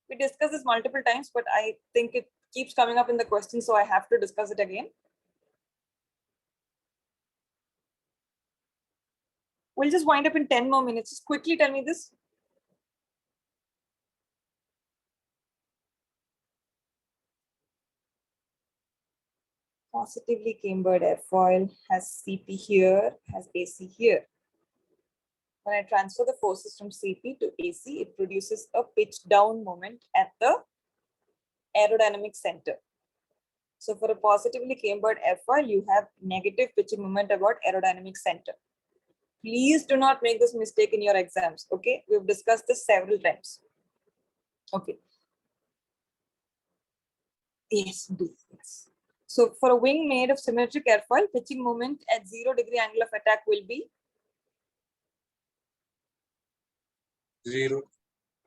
We discussed this multiple times, but I think it keeps coming up in the question, so I have to discuss it again. We'll just wind up in 10 more minutes. Just quickly tell me this. Positively cambered airfoil has CP here, has AC here. When I transfer the forces from CP to AC, it produces a pitch down moment at the aerodynamic center. So for a positively cambered airfoil, you have negative pitching moment about aerodynamic center. Please do not make this mistake in your exams. Okay, we've discussed this several times. Okay. Yes, yes. So for a wing made of symmetric airfoil, pitching moment at 0 degree angle of attack will be 0.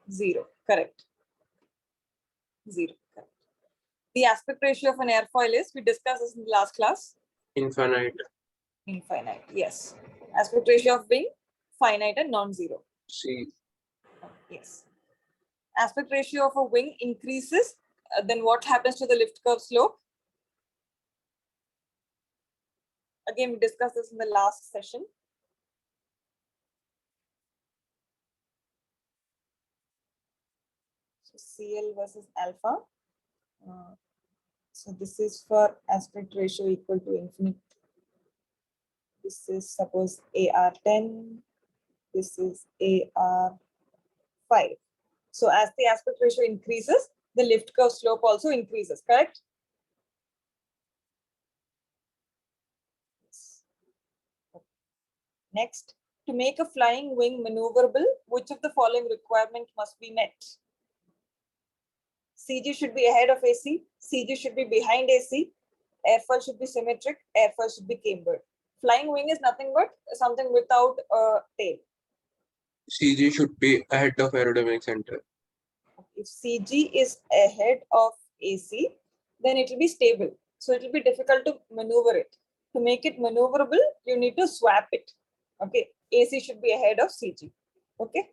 0. Correct. 0. Correct. The aspect ratio of an airfoil is, we discussed this in the last class. Infinite. Infinite. Yes. Aspect ratio of wing, finite and non-zero. C. Yes. Aspect ratio of a wing increases, then what happens to the lift curve slope? Again, we discussed this in the last session. So CL versus alpha. So this is for aspect ratio equal to infinite. This is suppose AR10. This is AR5. So as the aspect ratio increases, the lift curve slope also increases, correct? Next, to make a flying wing maneuverable, which of the following requirement must be met? CG should be ahead of AC, CG should be behind AC, airfoil should be symmetric, airfoil should be cambered. Flying wing is nothing but something without a tail. CG should be ahead of aerodynamic center. If CG is ahead of AC, then it will be stable. So it will be difficult to maneuver it. To make it maneuverable, you need to swap it. Okay, AC should be ahead of CG. Okay.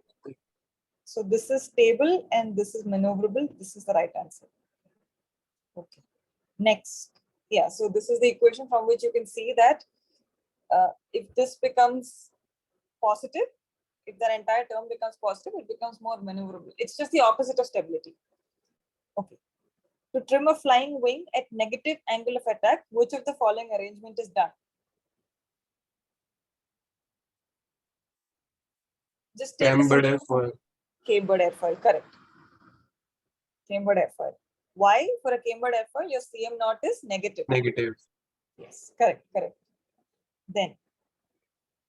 So this is stable and this is maneuverable. This is the right answer. Okay. Next. Yeah, so this is the equation from which you can see that if this becomes positive, if the entire term becomes positive, it becomes more maneuverable. It's just the opposite of stability. Okay. To trim a flying wing at negative angle of attack, which of the following arrangement is done? Just take Cambered airfoil. Cambered airfoil, correct. Cambered airfoil. Why? For a cambered airfoil, your Cm naught is negative. Negative. Yes, correct, correct. Then,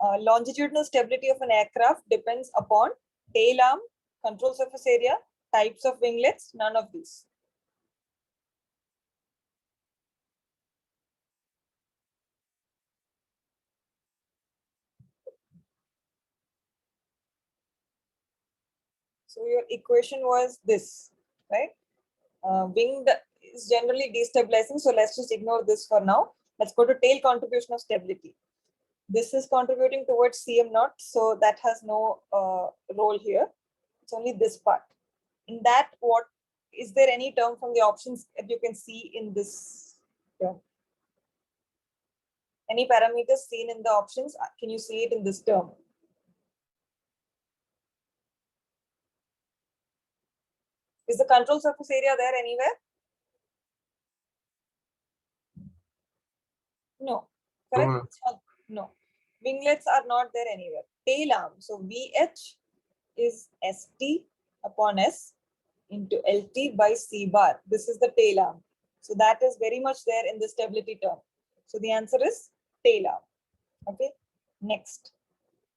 longitudinal stability of an aircraft depends upon tail arm, control surface area, types of winglets, none of these. So your equation was this, right? Wing is generally destabilizing, so let's just ignore this for now. Let's go to tail contribution of stability. This is contributing towards CM naught, so that has no role here. It's only this part. In that, what is there any term from the options that you can see in this term? Any parameters seen in the options? Can you see it in this term? Is the control surface area there anywhere? No, correct? No. It's not- no. Winglets are not there anywhere. Tail arm. So VH is ST upon S into LT by C bar. This is the tail arm. So that is very much there in the stability term. So the answer is tail arm. Okay. Next,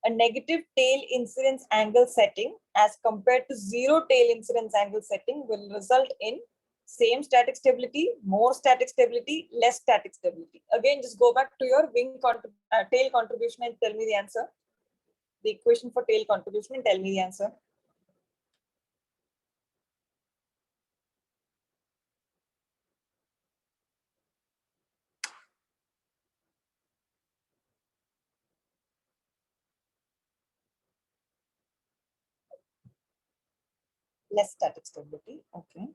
a negative tail incidence angle setting as compared to zero tail incidence angle setting will result in same static stability, more static stability, less static stability. Again, just go back to your tail contribution and tell me the answer. The equation for tail contribution and tell me the answer. Less static stability. Okay.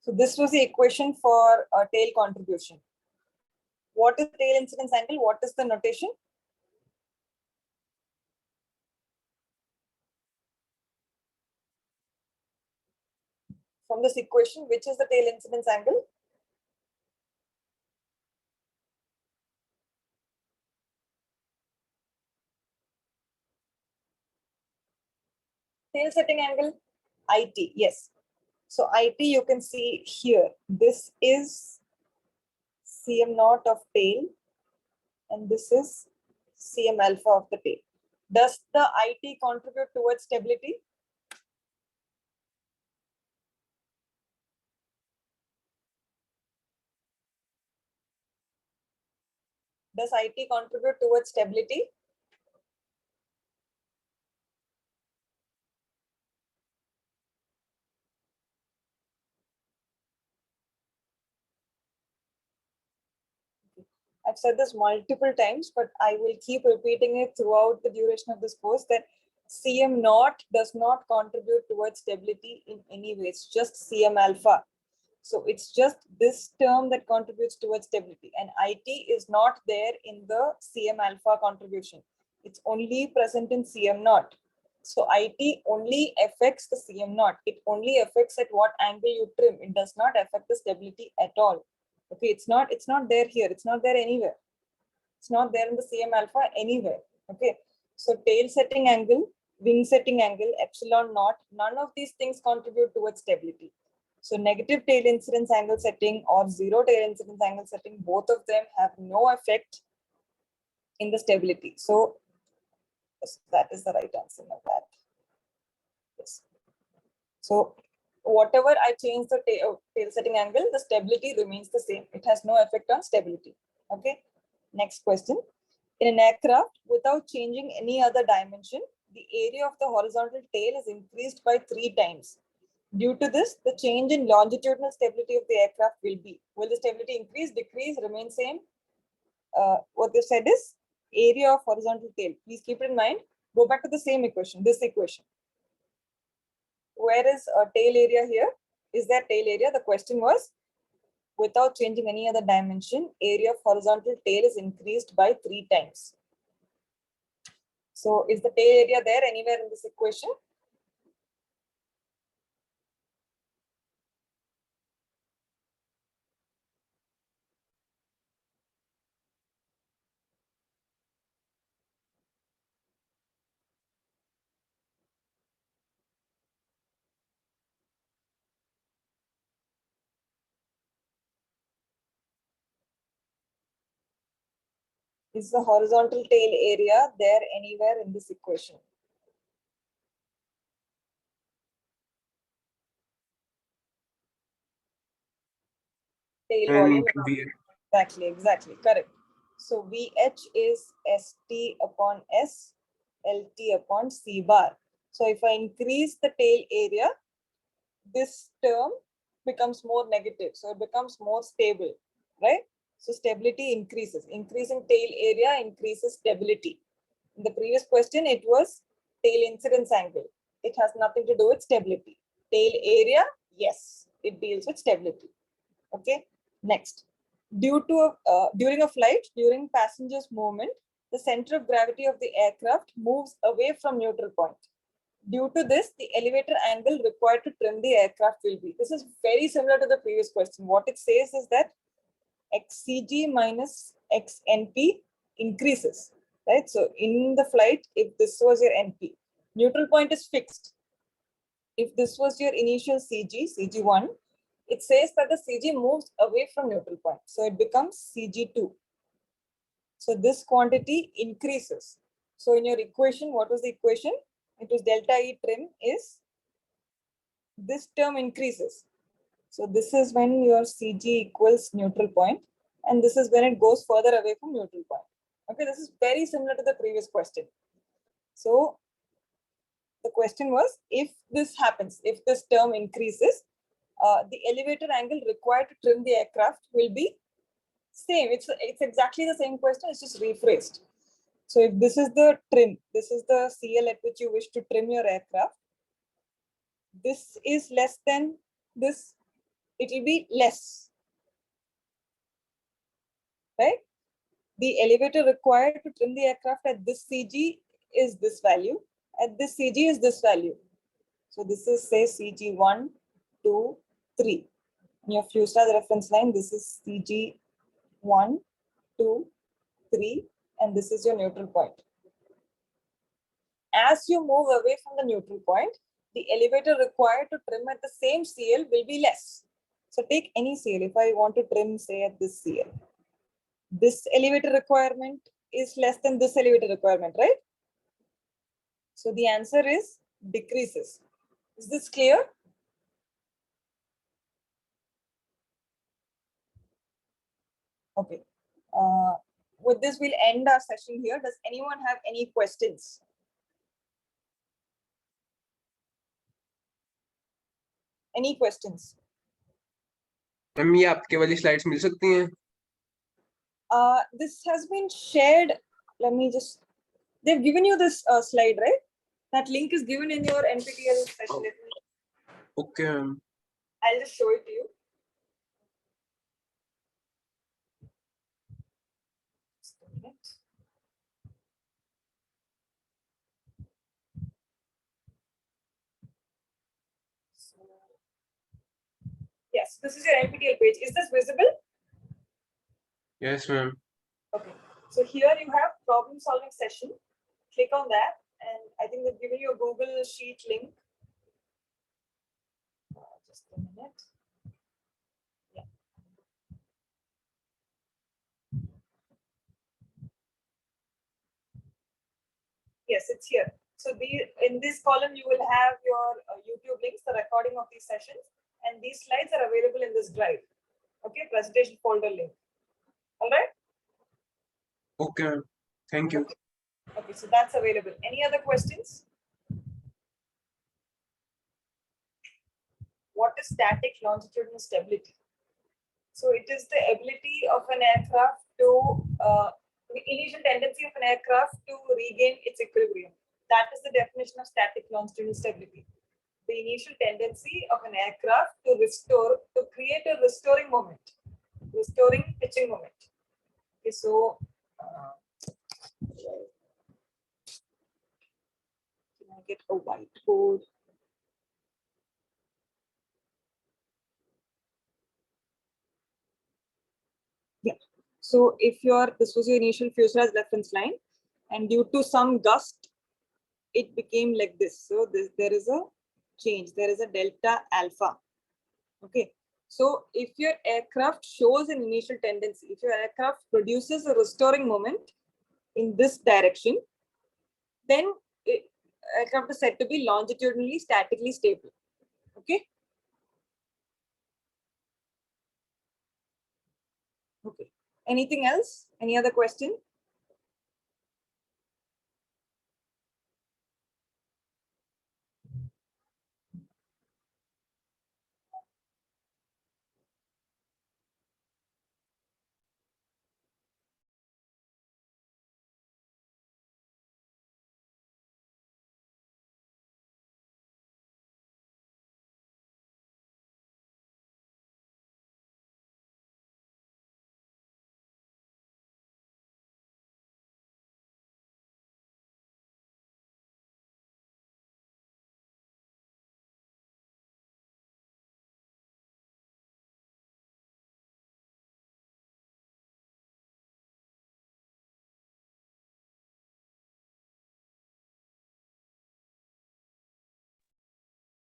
So this was the equation for tail contribution. What is tail incidence angle? What is the notation? From this equation, which is the tail incidence angle? Tail setting angle, IT, yes. So IT you can see here, this is CM naught of tail and this is CM alpha of the tail. Does the IT contribute towards stability? Does IT contribute towards stability? I've said this multiple times, but I will keep repeating it throughout the duration of this course that CM naught does not contribute towards stability in any way. It's just CM alpha. So it's just this term that contributes towards stability, and IT is not there in the CM alpha contribution. It's only present in CM naught. So IT only affects the CM naught. It only affects at what angle you trim. It does not affect the stability at all. Okay, it's not there here. It's not there anywhere. It's not there in the CM alpha anywhere. Okay, so tail setting angle, wing setting angle, epsilon naught, none of these things contribute towards stability. So negative tail incidence angle setting or zero tail incidence angle setting, both of them have no effect in the stability. So yes, that is the right answer of that. Yes. So whatever I change the tail setting angle, the stability remains the same. It has no effect on stability. Okay. Next question. In an aircraft, without changing any other dimension, the area of the horizontal tail is increased by 3 times. Due to this, the change in longitudinal stability of the aircraft will be, will the stability increase, decrease, remain same? What they said is area of horizontal tail. Please keep it in mind. Go back to the same equation, this equation. Where is a tail area here? Is there tail area? The question was, without changing any other dimension, area of horizontal tail is increased by 3 times. So is the tail area there anywhere in this equation? Is the horizontal tail area there anywhere in this equation? Tail volume. Exactly, correct. So VH is ST upon S, LT upon C bar. So if I increase the tail area, this term becomes more negative. So it becomes more stable, right? So stability increases. Increasing tail area increases stability. In the previous question, it was tail incidence angle. It has nothing to do with stability. Tail area, yes, it deals with stability. Okay, next. During a flight, during passengers' movement, the center of gravity of the aircraft moves away from neutral point. Due to this, the elevator angle required to trim the aircraft will be. This is very similar to the previous question. What it says is that xcg minus xnp increases, right? So in the flight, if this was your np, neutral point is fixed. If this was your initial cg1, it says that the cg moves away from neutral point. So it becomes cg2. So this quantity increases. So in your equation, what was the equation? It was delta E trim is this term increases. So this is when your CG equals neutral point, and this is when it goes further away from neutral point. Okay, this is very similar to the previous question. So the question was, if this happens, if this term increases, the elevator angle required to trim the aircraft will be same. It's exactly the same question, it's just rephrased. So if this is the trim, this is the CL at which you wish to trim your aircraft, this is less than this, it will be less, right? The elevator required to trim the aircraft at this CG is this value, at this CG is this value. So this is, say, CG 1, 2, 3. In your fuselage reference line, this is CG 1, 2, 3, and this is your neutral point. As you move away from the neutral point, the elevator required to trim at the same CL will be less. So take any CL. If I want to trim, say, at this CL, this elevator requirement is less than this elevator requirement, right? So the answer is decreases. Is this clear? Okay. With this, we'll end our session here. Does anyone have any questions? Any questions? Ma'am ये आपके वाली slides मिल सकती हैं? This has been shared. Let me just, they've given you this slide, right? That link is given in your NPTEL session. Okay. I'll just show it to you. Just a minute. Yes, this is your NPTEL page. Is this visible? Yes, ma'am. Okay. So here you have problem solving session. Click on that, and I think they've given you a Google Sheet link. Just a minute. Yeah. Yes, it's here. So in this column, you will have your YouTube links, the recording of these sessions, and these slides are available in this drive. Okay, presentation folder link. All right. Okay. Thank you. Okay, so that's available. Any other questions? What is static longitudinal stability? So it is the ability of an aircraft to, the initial tendency of an aircraft to regain its equilibrium. That is the definition of static longitudinal stability. The initial tendency of an aircraft to restore, to create a restoring moment, restoring pitching moment. Okay, so can I get a whiteboard? Yeah. So if this was your initial fuselage reference line, and due to some gust, it became like this. So there is a change. There is a delta alpha. Okay. So if your aircraft shows an initial tendency, if your aircraft produces a restoring moment in this direction, then aircraft is said to be longitudinally statically stable. Okay. Okay. Anything else? Any other question?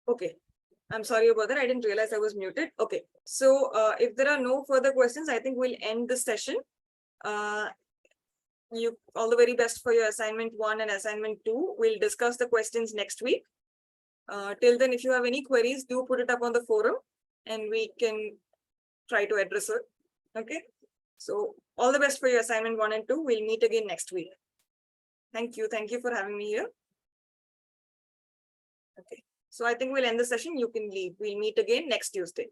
Okay. I'm sorry about that. I didn't realize I was muted. Okay. So if there are no further questions, I think we'll end the session. You all the very best for your assignment 1 and assignment 2. We'll discuss the questions next week. Till then, if you have any queries, do put it up on the forum and we can try to address it. Okay. So all the best for your assignment 1 and 2. We'll meet again next week. Thank you. Thank you for having me here. Okay. So I think we'll end the session. You can leave. We'll meet again next Tuesday.